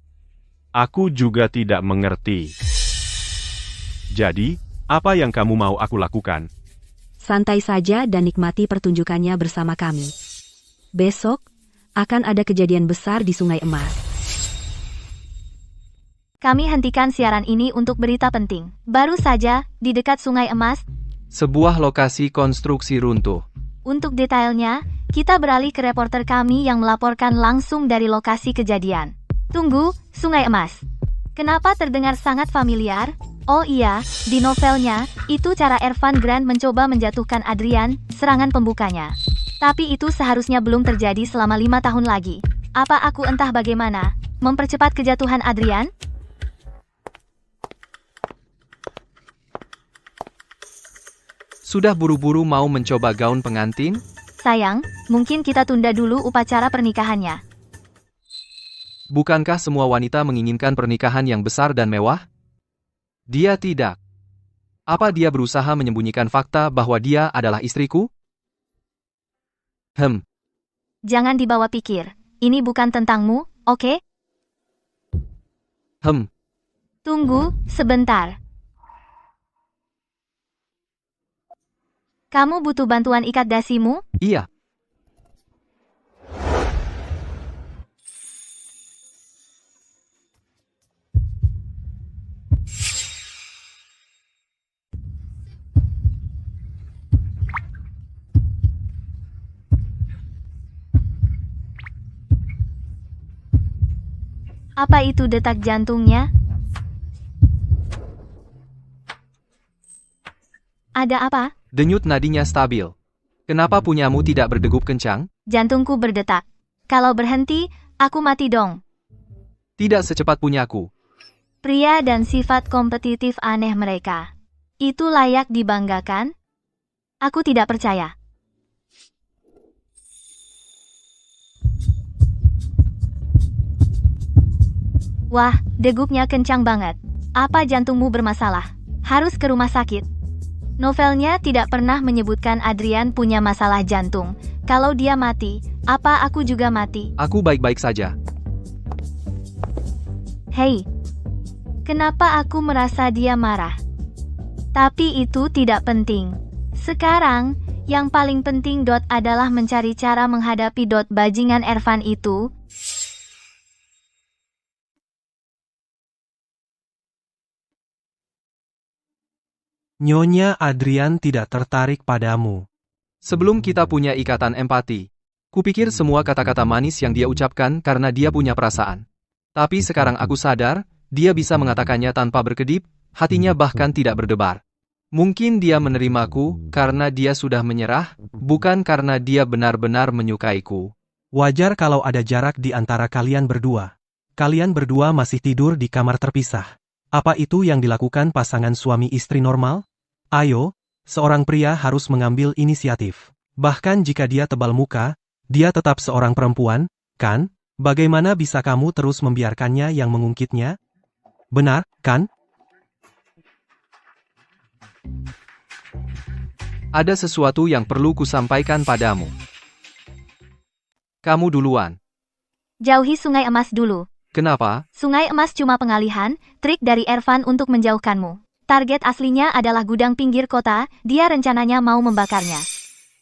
Aku juga tidak mengerti. Jadi, apa yang kamu mau aku lakukan? Santai saja dan nikmati pertunjukannya bersama kami. Besok, akan ada kejadian besar di Sungai Emas. Kami hentikan siaran ini untuk berita penting. Baru saja, di dekat Sungai Emas, Sebuah lokasi konstruksi runtuh. untuk detailnya, kita beralih ke reporter kami yang melaporkan langsung dari lokasi kejadian. Tunggu, Sungai Emas. Kenapa terdengar sangat familiar? Oh iya, di novelnya, itu cara Ervan Grant mencoba menjatuhkan Adrian, serangan pembukanya. Tapi itu seharusnya belum terjadi selama 5 tahun lagi. Apa aku entah bagaimana, mempercepat kejatuhan Adrian? Sudah buru-buru mau mencoba gaun pengantin? Sayang, mungkin kita tunda dulu upacara pernikahannya. Bukankah semua wanita menginginkan pernikahan yang besar dan mewah? Dia tidak. Apa dia berusaha menyembunyikan fakta bahwa dia adalah istriku? Jangan dibawa pikir. Ini bukan tentangmu, oke? Tunggu, sebentar. Kamu butuh bantuan ikat dasimu? Iya. Apa itu detak jantungnya? Ada apa? Denyut nadinya stabil. Kenapa punyamu tidak berdegup kencang? Jantungku berdetak. Kalau berhenti, aku mati dong. Tidak secepat punyaku. Pria dan sifat kompetitif aneh mereka. Itu layak dibanggakan? Aku tidak percaya. Wah, degupnya kencang banget. Apa jantungmu bermasalah? Harus ke rumah sakit. Novelnya tidak pernah menyebutkan Adrian punya masalah jantung. Kalau dia mati, apa aku juga mati? Aku baik-baik saja. Hei, kenapa aku merasa dia marah? Tapi itu tidak penting. Sekarang, yang paling penting adalah mencari cara menghadapi bajingan Ervan itu. Nyonya Adrian tidak tertarik padamu. Sebelum kita punya ikatan empati, kupikir semua kata-kata manis yang dia ucapkan karena dia punya perasaan. Tapi sekarang aku sadar, dia bisa mengatakannya tanpa berkedip, hatinya bahkan tidak berdebar. Mungkin dia menerimaku karena dia sudah menyerah, bukan karena dia benar-benar menyukaiku. Wajar kalau ada jarak di antara kalian berdua. Kalian berdua masih tidur di kamar terpisah. Apa itu yang dilakukan pasangan suami istri normal? Ayo, seorang pria harus mengambil inisiatif. Bahkan jika dia tebal muka, dia tetap seorang perempuan, kan? Bagaimana bisa kamu terus membiarkannya yang mengungkitnya? Benar, kan? Ada sesuatu yang perlu kusampaikan padamu. Kamu duluan. Jauhi Sungai Emas dulu. Kenapa? Sungai Emas cuma pengalihan, trik dari Ervan untuk menjauhkanmu. Target aslinya adalah gudang pinggir kota, dia rencananya mau membakarnya.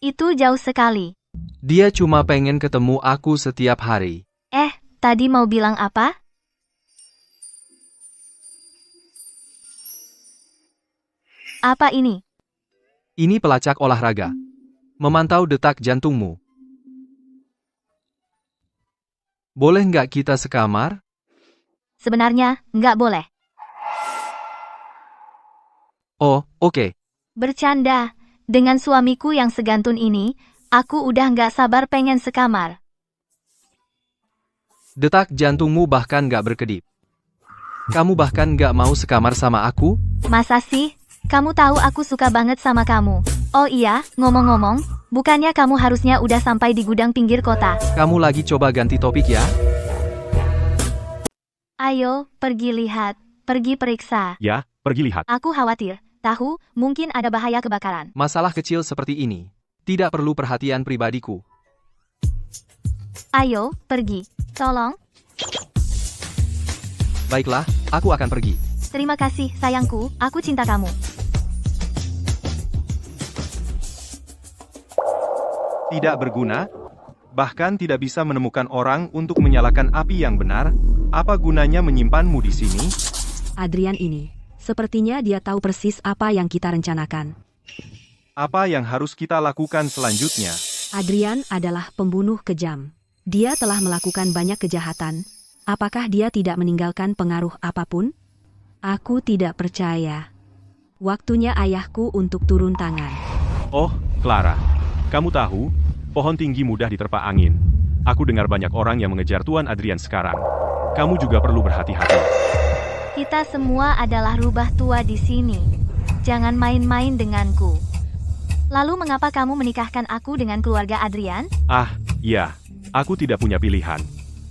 Itu jauh sekali. Dia cuma pengen ketemu aku setiap hari. Tadi mau bilang apa? Apa ini? Ini pelacak olahraga. Memantau detak jantungmu. Boleh nggak kita sekamar? Sebenarnya, nggak boleh. Oh, oke. Bercanda. Dengan suamiku yang segantun ini, aku udah nggak sabar pengen sekamar. Detak jantungmu bahkan nggak berkedip. Kamu bahkan nggak mau sekamar sama aku? Masa sih? Kamu tahu aku suka banget sama kamu. Oh iya, ngomong-ngomong, bukannya kamu harusnya udah sampai di gudang pinggir kota? Kamu lagi coba ganti topik ya? Ayo, pergi lihat. Pergi periksa. Ya, pergi lihat. Aku khawatir. Tahu, mungkin ada bahaya kebakaran. Masalah kecil seperti ini tidak perlu perhatian pribadiku. Ayo, pergi. Tolong. Baiklah, aku akan pergi. Terima kasih, sayangku. Aku cinta kamu. Tidak berguna, bahkan tidak bisa menemukan orang untuk menyalakan api yang benar. Apa gunanya menyimpanmu di sini? Adrian ini, sepertinya dia tahu persis apa yang kita rencanakan. Apa yang harus kita lakukan selanjutnya? Adrian adalah pembunuh kejam. Dia telah melakukan banyak kejahatan. Apakah dia tidak meninggalkan pengaruh apapun? Aku tidak percaya. Waktunya ayahku untuk turun tangan. Oh, Clara. Kamu tahu, pohon tinggi mudah diterpa angin. Aku dengar banyak orang yang mengejar Tuan Adrian sekarang. Kamu juga perlu berhati-hati. Kita semua adalah rubah tua di sini. Jangan main-main denganku. Lalu mengapa kamu menikahkan aku dengan keluarga Adrian? Ah, ya. Aku tidak punya pilihan.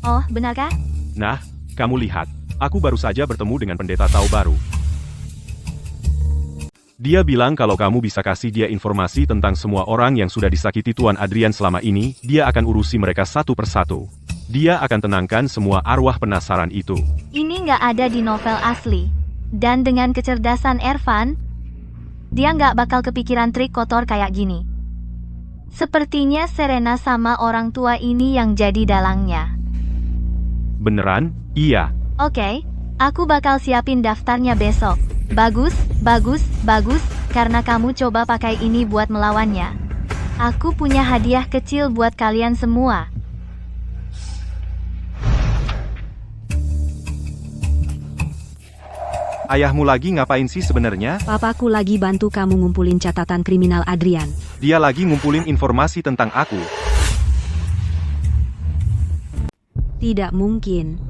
Oh, benarkah? Nah, kamu lihat. Aku baru saja bertemu dengan pendeta Tau baru. Dia bilang kalau kamu bisa kasih dia informasi tentang semua orang yang sudah disakiti Tuan Adrian selama ini, dia akan urusi mereka satu persatu. Dia akan tenangkan semua arwah penasaran itu. Ini nggak ada di novel asli. Dan dengan kecerdasan Ervan, dia nggak bakal kepikiran trik kotor kayak gini. Sepertinya Serena sama orang tua ini yang jadi dalangnya. Beneran? Iya. Oke, aku bakal siapin daftarnya besok. Bagus, bagus, bagus, karena kamu coba pakai ini buat melawannya. Aku punya hadiah kecil buat kalian semua. Ayahmu lagi ngapain sih sebenarnya? Papaku lagi bantu kamu ngumpulin catatan kriminal Adrian. Dia lagi ngumpulin informasi tentang aku. Tidak mungkin.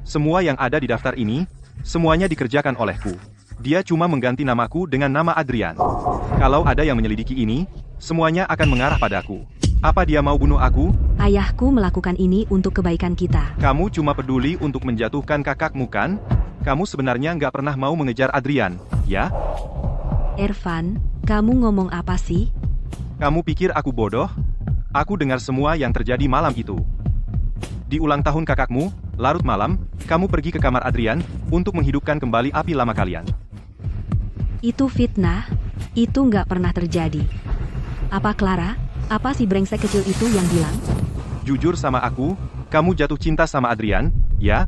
Semua yang ada di daftar ini, semuanya dikerjakan olehku. Dia cuma mengganti namaku dengan nama Adrian. Kalau ada yang menyelidiki ini, semuanya akan mengarah padaku. Apa dia mau bunuh aku? Ayahku melakukan ini untuk kebaikan kita. Kamu cuma peduli untuk menjatuhkan kakakmu kan? Kamu sebenarnya nggak pernah mau mengejar Adrian, ya? Ervan, kamu ngomong apa sih? Kamu pikir aku bodoh? Aku dengar semua yang terjadi malam itu. Di ulang tahun kakakmu, larut malam, kamu pergi ke kamar Adrian untuk menghidupkan kembali api lama kalian. Itu fitnah, itu nggak pernah terjadi. Apa Clara? Apa si brengsek kecil itu yang bilang? Jujur sama aku, kamu jatuh cinta sama Adrian, ya?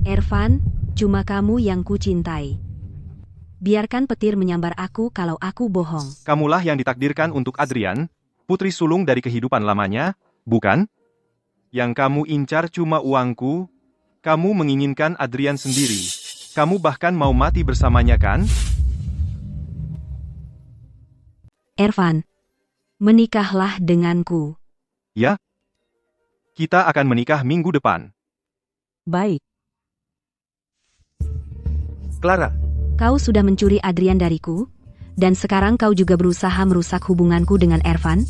Ervan, cuma kamu yang ku cintai. Biarkan petir menyambar aku kalau aku bohong. Kamulah yang ditakdirkan untuk Adrian, putri sulung dari kehidupan lamanya, bukan? Yang kamu incar cuma uangku, kamu menginginkan Adrian sendiri. Kamu bahkan mau mati bersamanya kan? Ervan, menikahlah denganku. Ya? Kita akan menikah minggu depan. Baik. Clara, Kau sudah mencuri Adrian dariku, dan sekarang kau juga berusaha merusak hubunganku dengan Ervan?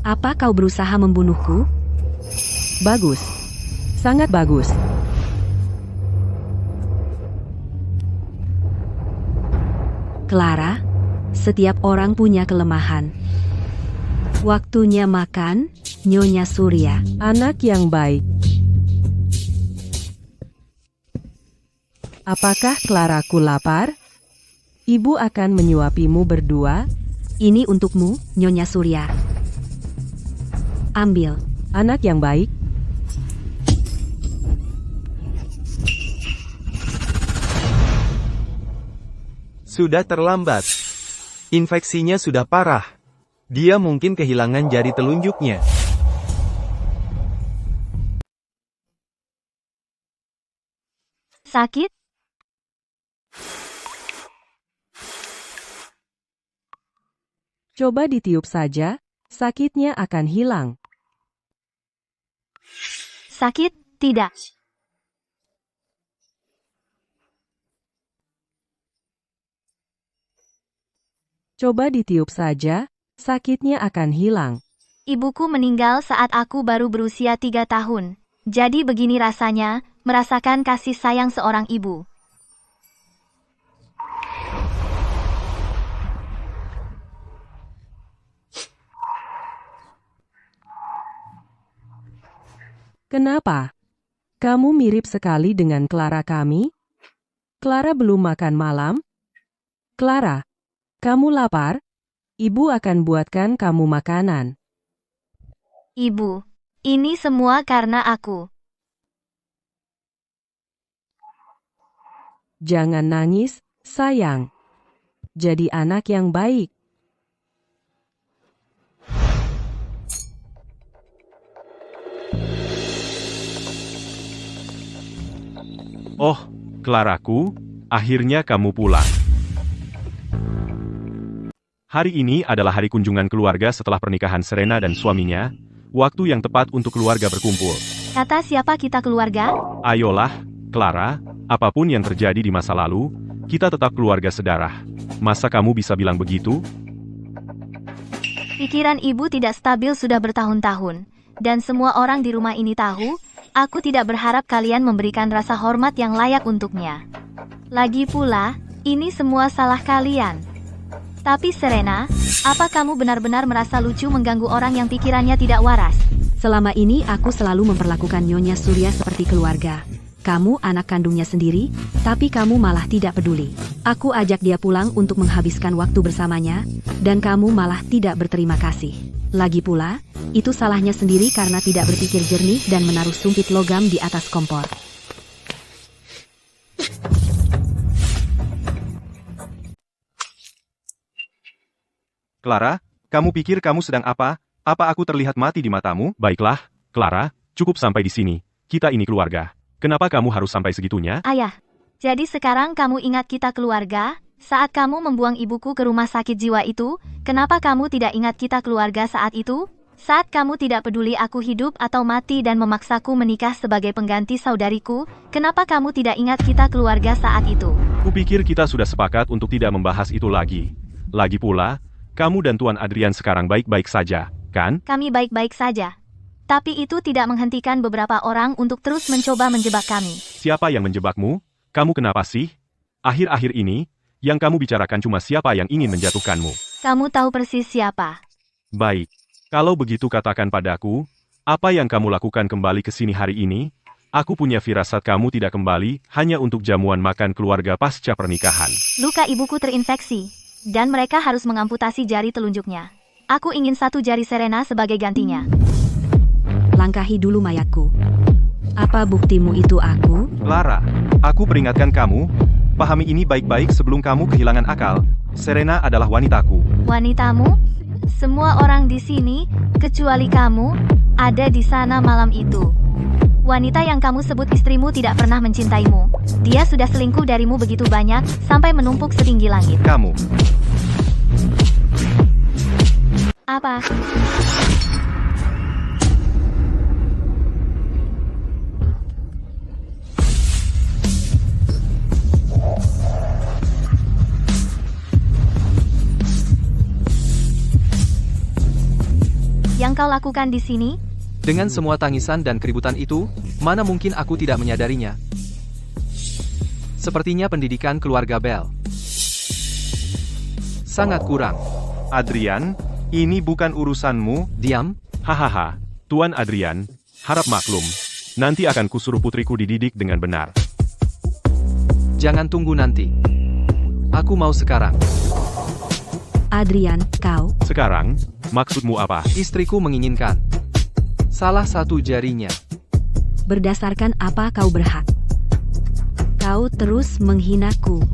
Apa kau berusaha membunuhku? Bagus. Sangat bagus. Clara, setiap orang punya kelemahan. Waktunya makan, Nyonya Surya. Anak yang baik. Apakah Claraku lapar? Ibu akan menyuapimu berdua. Ini untukmu, Nyonya Surya. Ambil. Anak yang baik. Sudah terlambat. Infeksinya sudah parah. Dia mungkin kehilangan jari telunjuknya. Sakit? Coba ditiup saja, sakitnya akan hilang. Sakit? Tidak. Coba ditiup saja, sakitnya akan hilang. Ibuku meninggal saat aku baru berusia 3 tahun. Jadi begini rasanya, merasakan kasih sayang seorang ibu. Kenapa? Kamu mirip sekali dengan Clara kami? Clara belum makan malam? Clara, kamu lapar? Ibu akan buatkan kamu makanan. Ibu, ini semua karena aku. Jangan nangis, sayang. Jadi anak yang baik. Oh, Claraku, akhirnya kamu pulang. Hari ini adalah hari kunjungan keluarga setelah pernikahan Serena dan suaminya, waktu yang tepat untuk keluarga berkumpul. Kata siapa kita keluarga? Ayolah, Clara, apapun yang terjadi di masa lalu, kita tetap keluarga sedarah. Masa kamu bisa bilang begitu? Pikiran ibu tidak stabil sudah bertahun-tahun. Dan semua orang di rumah ini tahu, aku tidak berharap kalian memberikan rasa hormat yang layak untuknya. Lagi pula, ini semua salah kalian. Tapi Serena, apa kamu benar-benar merasa lucu mengganggu orang yang pikirannya tidak waras? Selama ini aku selalu memperlakukan Nyonya Surya seperti keluarga. Kamu anak kandungnya sendiri, tapi kamu malah tidak peduli. Aku ajak dia pulang untuk menghabiskan waktu bersamanya, dan kamu malah tidak berterima kasih. Lagi pula, itu salahnya sendiri karena tidak berpikir jernih dan menaruh sumpit logam di atas kompor. Clara, kamu pikir kamu sedang apa? Apa aku terlihat mati di matamu? Baiklah, Clara, cukup sampai di sini. Kita ini keluarga. Kenapa kamu harus sampai segitunya? Ayah, jadi sekarang kamu ingat kita keluarga? Saat kamu membuang ibuku ke rumah sakit jiwa itu, kenapa kamu tidak ingat kita keluarga saat itu? Saat kamu tidak peduli aku hidup atau mati dan memaksaku menikah sebagai pengganti saudariku, kenapa kamu tidak ingat kita keluarga saat itu? Kupikir kita sudah sepakat untuk tidak membahas itu lagi. Lagi pula, kamu dan Tuan Adrian sekarang baik-baik saja, kan? Kami baik-baik saja. Tapi itu tidak menghentikan beberapa orang untuk terus mencoba menjebak kami. Siapa yang menjebakmu? Kamu kenapa sih? Akhir-akhir ini, Yang kamu bicarakan cuma siapa yang ingin menjatuhkanmu. Kamu tahu persis siapa. Baik. Kalau begitu katakan padaku, apa yang kamu lakukan kembali ke sini hari ini? Aku punya firasat kamu tidak kembali hanya untuk jamuan makan keluarga pasca pernikahan. Luka ibuku terinfeksi, dan mereka harus mengamputasi jari telunjuknya. Aku ingin 1 jari Serena sebagai gantinya. Langkahi dulu mayatku. Apa buktimu itu aku? Clara, aku peringatkan kamu, pahami ini baik-baik sebelum kamu kehilangan akal. Serena adalah wanitaku. Wanitamu? Semua orang di sini, kecuali kamu, ada di sana malam itu. Wanita yang kamu sebut istrimu tidak pernah mencintaimu. Dia sudah selingkuh darimu begitu banyak, sampai menumpuk setinggi langit. Kamu. Apa? Yang kau lakukan di sini? Dengan semua tangisan dan keributan itu, mana mungkin aku tidak menyadarinya. Sepertinya pendidikan keluarga Bell sangat kurang. Adrian, ini bukan urusanmu. Diam. Hahaha, Tuan Adrian, harap maklum. Nanti akan kusuruh putriku dididik dengan benar. Jangan tunggu nanti. Aku mau sekarang. Adrian, kau? Sekarang, maksudmu apa? Istriku menginginkan salah satu jarinya. Berdasarkan apa kau berhak? Kau terus menghinaku.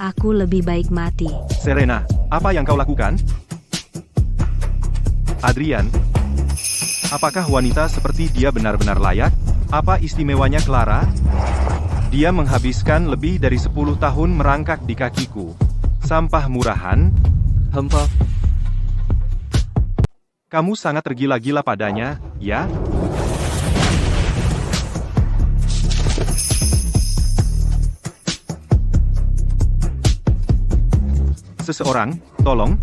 Aku lebih baik mati. Serena, apa yang kau lakukan? Adrian, apakah wanita seperti dia benar-benar layak? Apa istimewanya Clara? Dia menghabiskan lebih dari 10 tahun merangkak di kakiku. Sampah murahan? Hempa. Kamu sangat tergila-gila padanya, ya? Seseorang, tolong.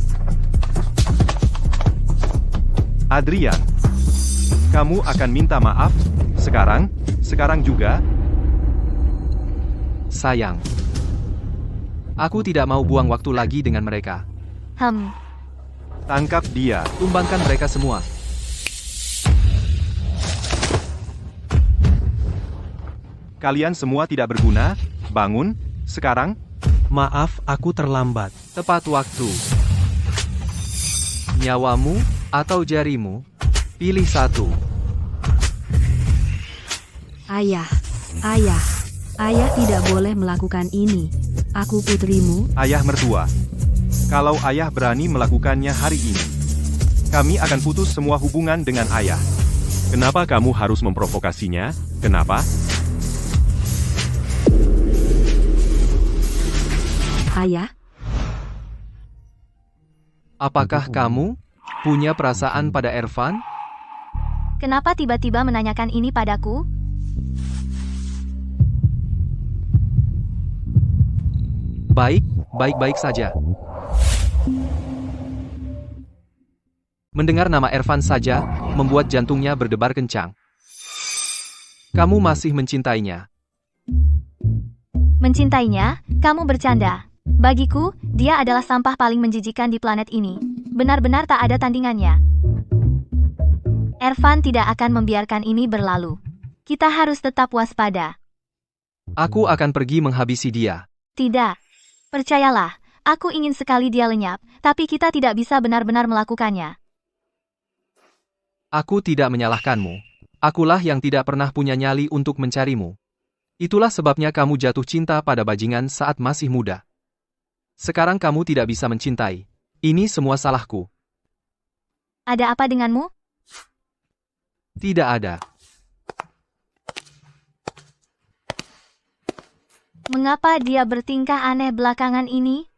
Adrian, kamu akan minta maaf? Sekarang juga? Sayang. Aku tidak mau buang waktu lagi dengan mereka. Tangkap dia. Tumbangkan mereka semua. Kalian semua tidak berguna. Bangun, sekarang. Maaf, aku terlambat. Tepat waktu. Nyawamu atau jarimu? Pilih satu. Ayah tidak boleh melakukan ini. Aku putrimu. Ayah mertua. Kalau ayah berani melakukannya hari ini, kami akan putus semua hubungan dengan ayah. Kenapa kamu harus memprovokasinya? Kenapa? Ayah, Apakah kamu punya perasaan pada Ervan? Kenapa tiba-tiba menanyakan ini padaku? Baik-baik saja. Mendengar nama Ervan saja, membuat jantungnya berdebar kencang. Kamu masih mencintainya. Mencintainya? Kamu bercanda. Bagiku, dia adalah sampah paling menjijikan di planet ini. Benar-benar tak ada tandingannya. Ervan tidak akan membiarkan ini berlalu. Kita harus tetap waspada. Aku akan pergi menghabisi dia. Tidak. Percayalah, aku ingin sekali dia lenyap, tapi kita tidak bisa benar-benar melakukannya. Aku tidak menyalahkanmu. Akulah yang tidak pernah punya nyali untuk mencarimu. Itulah sebabnya kamu jatuh cinta pada bajingan saat masih muda. Sekarang kamu tidak bisa mencintai. Ini semua salahku. Ada apa denganmu? Tidak ada. Mengapa dia bertingkah aneh belakangan ini?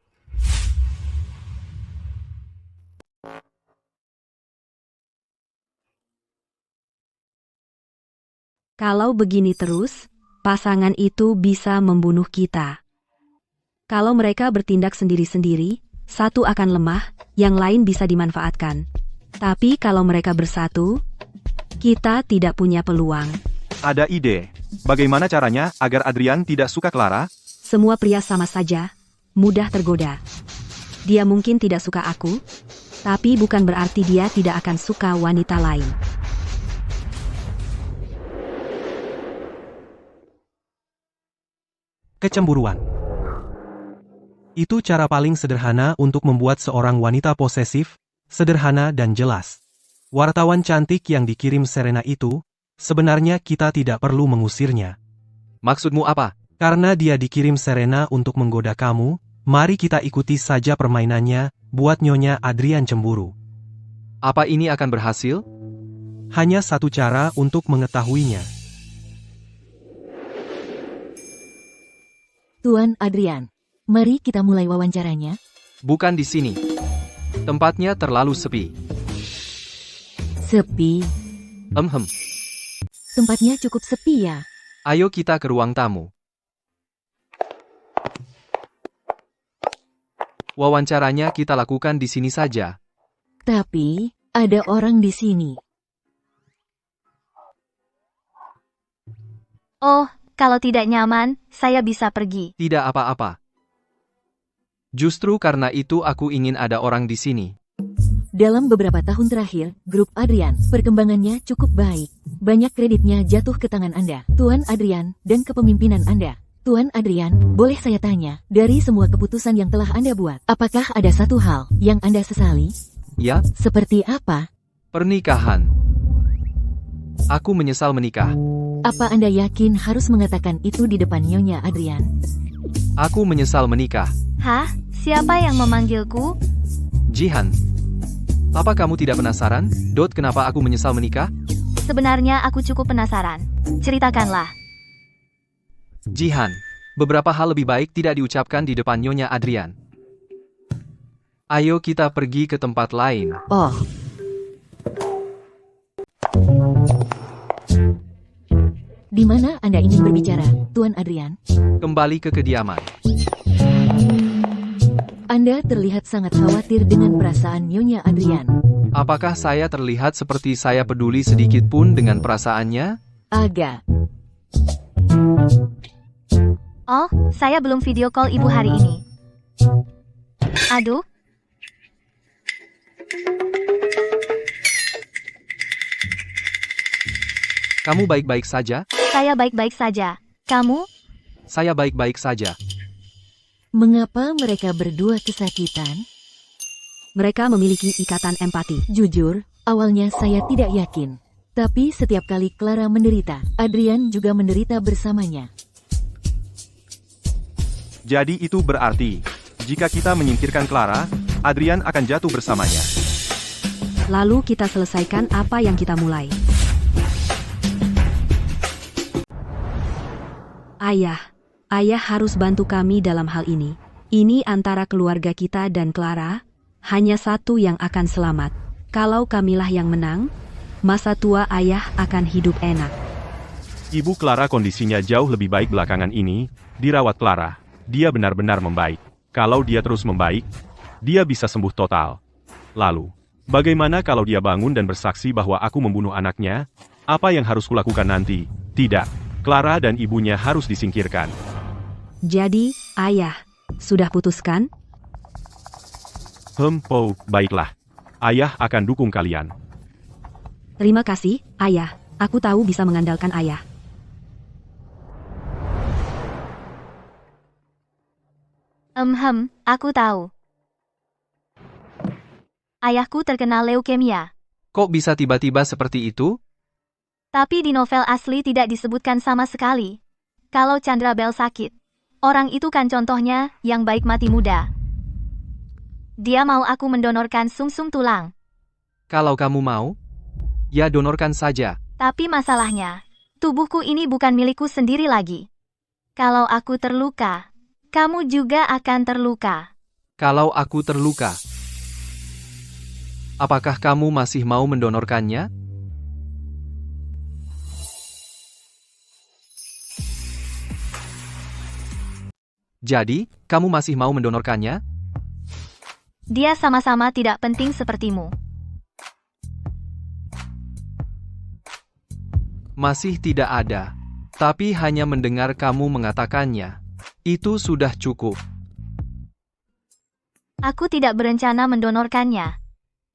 kalau begini terus, pasangan itu bisa membunuh kita. Kalau mereka bertindak sendiri-sendiri, satu akan lemah, yang lain bisa dimanfaatkan. Tapi kalau mereka bersatu, kita tidak punya peluang. Ada ide. Bagaimana caranya agar Adrian tidak suka Clara? Semua pria sama saja, mudah tergoda. Dia mungkin tidak suka aku, tapi bukan berarti dia tidak akan suka wanita lain. Kecemburuan. Itu cara paling sederhana untuk membuat seorang wanita posesif, sederhana dan jelas. Wartawan cantik yang dikirim Serena itu, sebenarnya kita tidak perlu mengusirnya. Maksudmu apa? Karena dia dikirim Serena untuk menggoda kamu, mari kita ikuti saja permainannya, buat Nyonya Adrian cemburu. Apa ini akan berhasil? Hanya satu cara untuk mengetahuinya. Tuan Adrian, mari kita mulai wawancaranya. Bukan di sini. Tempatnya terlalu sepi. Sepi. Tempatnya cukup sepi ya. Ayo kita ke ruang tamu. Wawancaranya kita lakukan di sini saja. Tapi, ada orang di sini. Oh, kalau tidak nyaman, saya bisa pergi. Tidak apa-apa. Justru karena itu aku ingin ada orang di sini. Dalam beberapa tahun terakhir, grup Adrian, perkembangannya cukup baik. Banyak kreditnya jatuh ke tangan Anda, Tuan Adrian, dan kepemimpinan Anda. Tuan Adrian, boleh saya tanya, dari semua keputusan yang telah Anda buat, apakah ada satu hal yang Anda sesali? Ya, Seperti apa? pernikahan. Aku menyesal menikah. Apa Anda yakin harus mengatakan itu di depan Nyonya Adrian? Aku menyesal menikah. Hah? Siapa yang memanggilku? Jihan. Apa kamu tidak penasaran, kenapa aku menyesal menikah? Sebenarnya aku cukup penasaran. Ceritakanlah. Jihan, beberapa hal lebih baik tidak diucapkan di depan Nyonya Adrian. Ayo kita pergi ke tempat lain. Oh. Di mana Anda ingin berbicara, Tuan Adrian? Kembali ke kediaman. Anda terlihat sangat khawatir dengan perasaan Nyonya Adrian. Apakah saya terlihat seperti saya peduli sedikit pun dengan perasaannya? Agak. Oh, saya belum video call ibu hari ini. Aduh. Kamu baik-baik saja? Saya baik-baik saja. Kamu? Saya baik-baik saja. Mengapa mereka berdua kesakitan? Mereka memiliki ikatan empati. Jujur, awalnya saya tidak yakin. Tapi setiap kali Clara menderita, Adrian juga menderita bersamanya. Jadi itu berarti, jika kita menyingkirkan Clara, Adrian akan jatuh bersamanya. Lalu kita selesaikan apa yang kita mulai. Ayah harus bantu kami dalam hal ini. Ini antara keluarga kita dan Clara, hanya satu yang akan selamat. Kalau kamilah yang menang, masa tua ayah akan hidup enak. Ibu Clara kondisinya jauh lebih baik belakangan ini, dirawat Clara. Dia benar-benar membaik. Kalau dia terus membaik, dia bisa sembuh total. Lalu, bagaimana kalau dia bangun dan bersaksi bahwa aku membunuh anaknya? Apa yang harus kulakukan nanti? Tidak. Clara dan ibunya harus disingkirkan. Jadi, ayah, sudah putuskan? Baiklah. Ayah akan dukung kalian. Terima kasih, ayah. Aku tahu bisa mengandalkan ayah. Aku tahu. Ayahku terkena leukemia. Kok bisa tiba-tiba seperti itu? Tapi di novel asli tidak disebutkan sama sekali. Kalau Chandra Bell sakit, orang itu kan contohnya yang baik mati muda. Dia mau aku mendonorkan sumsum tulang. Kalau kamu mau, ya donorkan saja. Tapi masalahnya, tubuhku ini bukan milikku sendiri lagi. Kalau aku terluka, kamu juga akan terluka. Kalau aku terluka, apakah kamu masih mau mendonorkannya? Jadi, kamu masih mau mendonorkannya? Dia sama-sama tidak penting sepertimu. Masih tidak ada. Tapi hanya mendengar kamu mengatakannya. Itu sudah cukup. Aku tidak berencana mendonorkannya.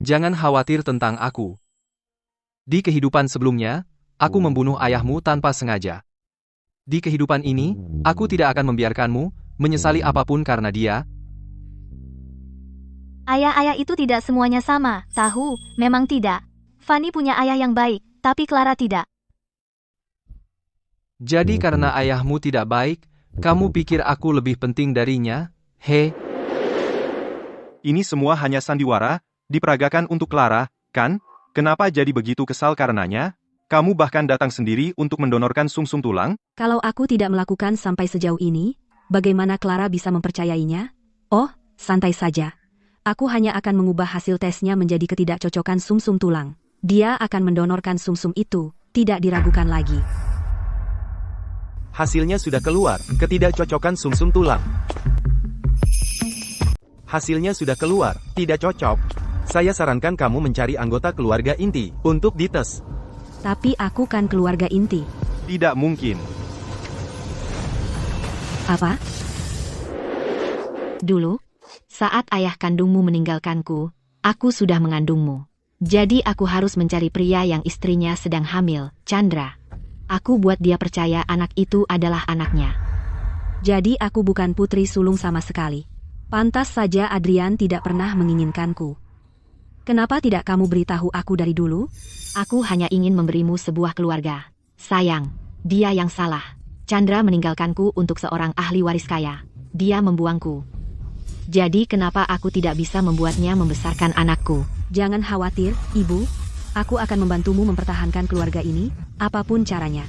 Jangan khawatir tentang aku. Di kehidupan sebelumnya, aku membunuh ayahmu tanpa sengaja. Di kehidupan ini, aku tidak akan membiarkanmu menyesali apapun karena dia. Ayah-ayah itu tidak semuanya sama, tahu, memang tidak. Fanny punya ayah yang baik, tapi Clara tidak. Jadi karena ayahmu tidak baik, kamu pikir aku lebih penting darinya? Ini semua hanya sandiwara, diperagakan untuk Clara, kan? Kenapa jadi begitu kesal karenanya? Kamu bahkan datang sendiri untuk mendonorkan sumsum tulang? Kalau aku tidak melakukan sampai sejauh ini, bagaimana Clara bisa mempercayainya? Oh, santai saja. Aku hanya akan mengubah hasil tesnya menjadi ketidakcocokan sumsum tulang. Dia akan mendonorkan sumsum itu, tidak diragukan lagi. Hasilnya sudah keluar, ketidakcocokan sumsum tulang. Hasilnya sudah keluar, tidak cocok. Saya sarankan kamu mencari anggota keluarga inti untuk dites. Tapi aku kan keluarga inti. Tidak mungkin. Apa? Dulu, saat ayah kandungmu meninggalkanku, aku sudah mengandungmu. Jadi aku harus mencari pria yang istrinya sedang hamil, Chandra. Aku buat dia percaya anak itu adalah anaknya. Jadi aku bukan putri sulung sama sekali. Pantas saja Adrian tidak pernah menginginkanku. Kenapa tidak kamu beritahu aku dari dulu? Aku hanya ingin memberimu sebuah keluarga. Sayang, dia yang salah. Chandra meninggalkanku untuk seorang ahli waris kaya. Dia membuangku. Jadi kenapa aku tidak bisa membuatnya membesarkan anakku? Jangan khawatir, Ibu. Aku akan membantumu mempertahankan keluarga ini, apapun caranya.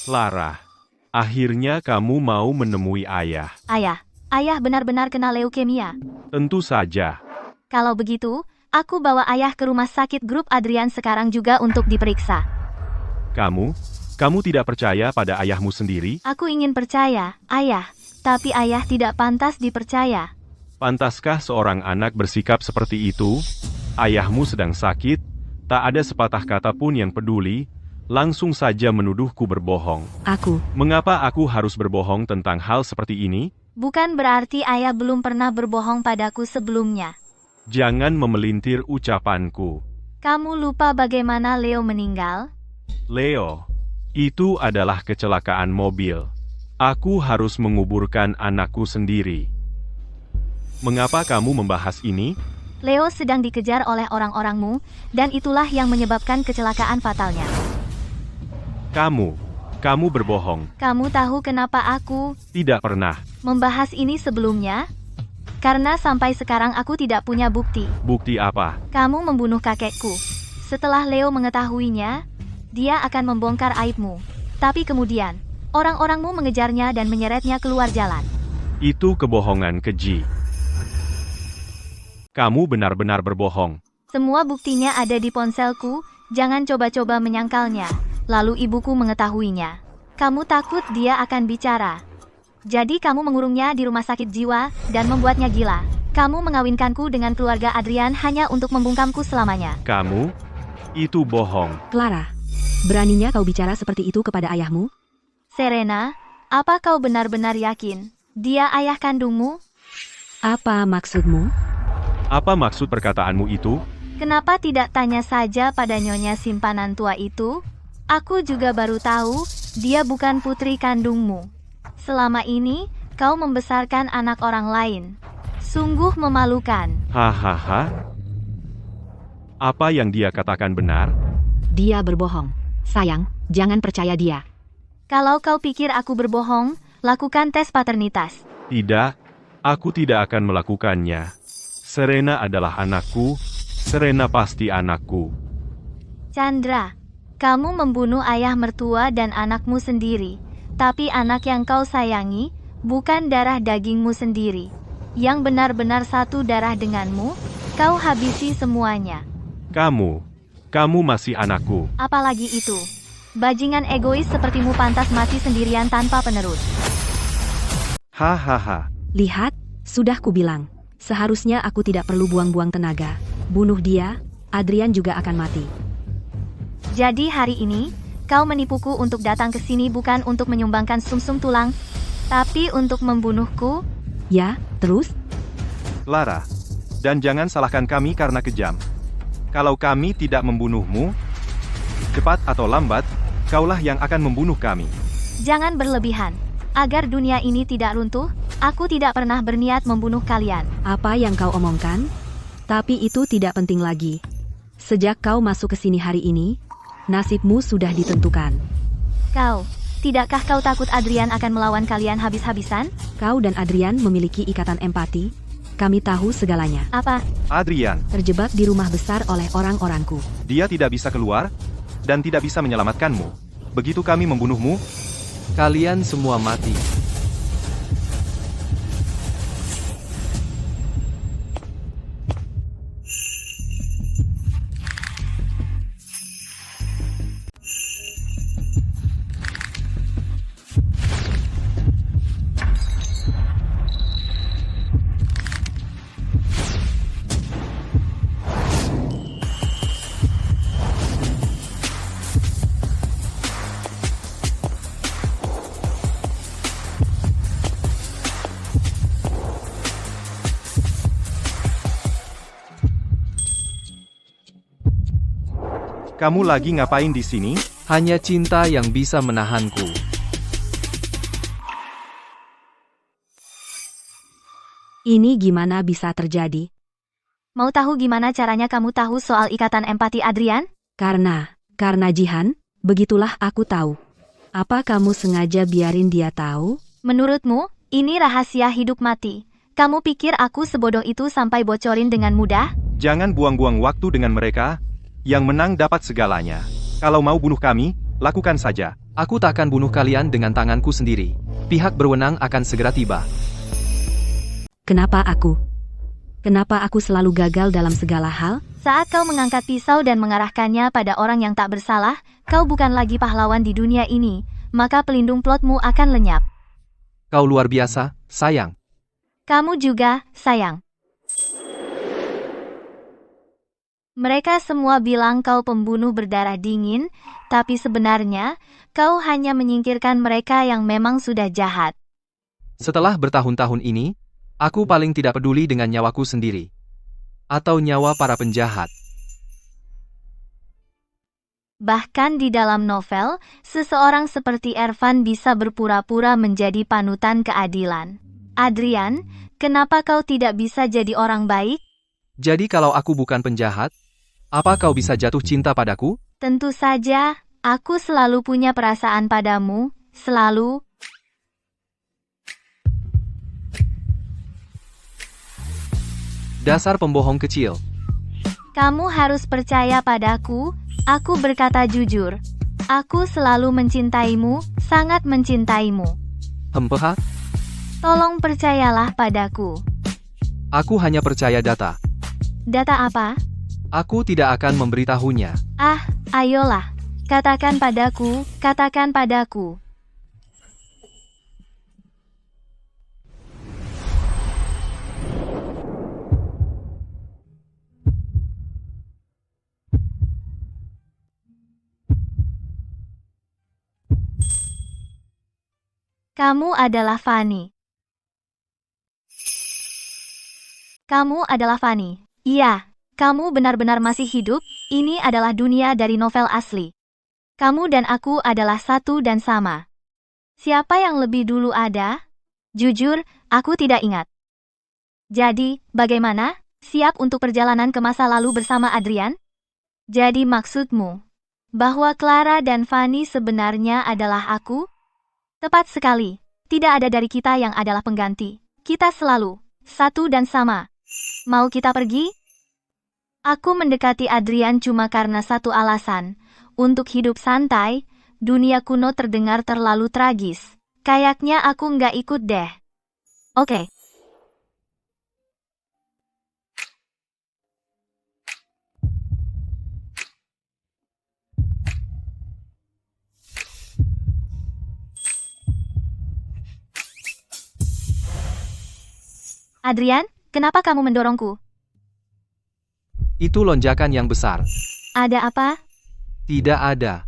Clara, akhirnya kamu mau menemui ayah. Ayah benar-benar kena leukemia. Tentu saja. Kalau begitu, aku bawa ayah ke rumah sakit grup Adrian sekarang juga untuk diperiksa. Kamu tidak percaya pada ayahmu sendiri? Aku ingin percaya, ayah. Tapi ayah tidak pantas dipercaya. Pantaskah seorang anak bersikap seperti itu? Ayahmu sedang sakit, tak ada sepatah kata pun yang peduli, langsung saja menuduhku berbohong. Mengapa aku harus berbohong tentang hal seperti ini? Bukan berarti ayah belum pernah berbohong padaku sebelumnya. Jangan memelintir ucapanku. Kamu lupa bagaimana Leo meninggal? Leo, itu adalah kecelakaan mobil. Aku harus menguburkan anakku sendiri. Mengapa kamu membahas ini? Leo sedang dikejar oleh orang-orangmu, dan itulah yang menyebabkan kecelakaan fatalnya. Kamu berbohong. Kamu tahu kenapa aku Tidak pernah. membahas ini sebelumnya? Karena sampai sekarang aku tidak punya bukti. Bukti apa? Kamu membunuh kakekku. Setelah Leo mengetahuinya, dia akan membongkar aibmu. Tapi kemudian, orang-orangmu mengejarnya dan menyeretnya keluar jalan. Itu kebohongan keji. Kamu benar-benar berbohong. Semua buktinya ada di ponselku, jangan coba-coba menyangkalnya. Lalu ibuku mengetahuinya. Kamu takut dia akan bicara. Jadi kamu mengurungnya di rumah sakit jiwa, dan membuatnya gila. Kamu mengawinkanku dengan keluarga Adrian hanya untuk membungkamku selamanya. Kamu? Itu bohong. Clara, beraninya kau bicara seperti itu kepada ayahmu? Serena, apa kau benar-benar yakin? Dia ayah kandungmu? Apa maksudmu? Apa maksud perkataanmu itu? Kenapa tidak tanya saja pada nyonya simpanan tua itu? Aku juga baru tahu, dia bukan putri kandungmu. Selama ini, kau membesarkan anak orang lain. Sungguh memalukan. Hahaha. Apa yang dia katakan benar? Dia berbohong. Sayang, jangan percaya dia. Kalau kau pikir aku berbohong, lakukan tes paternitas. Tidak, aku tidak akan melakukannya. Serena adalah anakku, Serena pasti anakku. Chandra, kamu membunuh ayah mertua dan anakmu sendiri. Tapi anak yang kau sayangi, bukan darah dagingmu sendiri. Yang benar-benar satu darah denganmu, kau habisi semuanya. Kamu masih anakku. Apalagi itu. Bajingan egois sepertimu pantas mati sendirian tanpa penerus. Hahaha. Lihat, sudah kubilang. Seharusnya aku tidak perlu buang-buang tenaga. Bunuh dia, Adrian juga akan mati. Jadi hari ini, kau menipuku untuk datang ke sini bukan untuk menyumbangkan sumsum tulang, tapi untuk membunuhku? Ya, terus? Clara, dan jangan salahkan kami karena kejam. Kalau kami tidak membunuhmu, cepat atau lambat, kaulah yang akan membunuh kami. Jangan berlebihan. Agar dunia ini tidak runtuh, aku tidak pernah berniat membunuh kalian. Apa yang kau omongkan? Tapi itu tidak penting lagi. Sejak kau masuk ke sini hari ini, nasibmu sudah ditentukan. Tidakkah kau takut Adrian akan melawan kalian habis-habisan? Kau dan Adrian memiliki ikatan empati. Kami tahu segalanya. Apa? Adrian, Terjebak di rumah besar oleh orang-orangku. dia tidak bisa keluar, dan tidak bisa menyelamatkanmu. Begitu kami membunuhmu, Kalian semua mati. kamu lagi ngapain di sini? Hanya cinta yang bisa menahanku. Ini gimana bisa terjadi? Mau tahu gimana caranya kamu tahu soal ikatan empati Adrian? Karena Jihan, begitulah aku tahu. Apa kamu sengaja biarin dia tahu? Menurutmu, ini rahasia hidup mati. Kamu pikir aku sebodoh itu sampai bocorin dengan mudah? Jangan buang-buang waktu dengan mereka. Yang menang dapat segalanya. Kalau mau bunuh kami, lakukan saja. Aku tak akan bunuh kalian dengan tanganku sendiri. Pihak berwenang akan segera tiba. Kenapa aku? Kenapa aku selalu gagal dalam segala hal? Saat kau mengangkat pisau dan mengarahkannya pada orang yang tak bersalah, kau bukan lagi pahlawan di dunia ini, maka pelindung plotmu akan lenyap. Kau luar biasa, sayang. Kamu juga, sayang. Mereka semua bilang kau pembunuh berdarah dingin, tapi sebenarnya, kau hanya menyingkirkan mereka yang memang sudah jahat. Setelah bertahun-tahun ini, aku paling tidak peduli dengan nyawaku sendiri. Atau nyawa para penjahat. Bahkan di dalam novel, seseorang seperti Ervan bisa berpura-pura menjadi panutan keadilan. Adrian, kenapa kau tidak bisa jadi orang baik? Jadi kalau aku bukan penjahat, apa kau bisa jatuh cinta padaku? Tentu saja, aku selalu punya perasaan padamu, selalu. Dasar pembohong kecil. Kamu harus percaya padaku, aku berkata jujur. Aku selalu mencintaimu, sangat mencintaimu. Hempeha? Tolong percayalah padaku. Aku hanya percaya data. Data apa? Aku tidak akan memberitahunya. Ayolah. Katakan padaku, katakan padaku. Kamu adalah Fanny. Kamu adalah Fanny. Iya, kamu benar-benar masih hidup. Ini adalah dunia dari novel asli. Kamu dan aku adalah satu dan sama. Siapa yang lebih dulu ada? Jujur, aku tidak ingat. Jadi, bagaimana? Siap untuk perjalanan ke masa lalu bersama Adrian? Jadi maksudmu, bahwa Clara dan Fanny sebenarnya adalah aku? Tepat sekali. Tidak ada dari kita yang adalah pengganti. Kita selalu satu dan sama. Mau kita pergi? Aku mendekati Adrian cuma karena satu alasan. Untuk hidup santai, dunia kuno terdengar terlalu tragis. Kayaknya aku nggak ikut deh. Oke. Adrian, kenapa kamu mendorongku? Itu lonjakan yang besar. Ada apa? Tidak ada.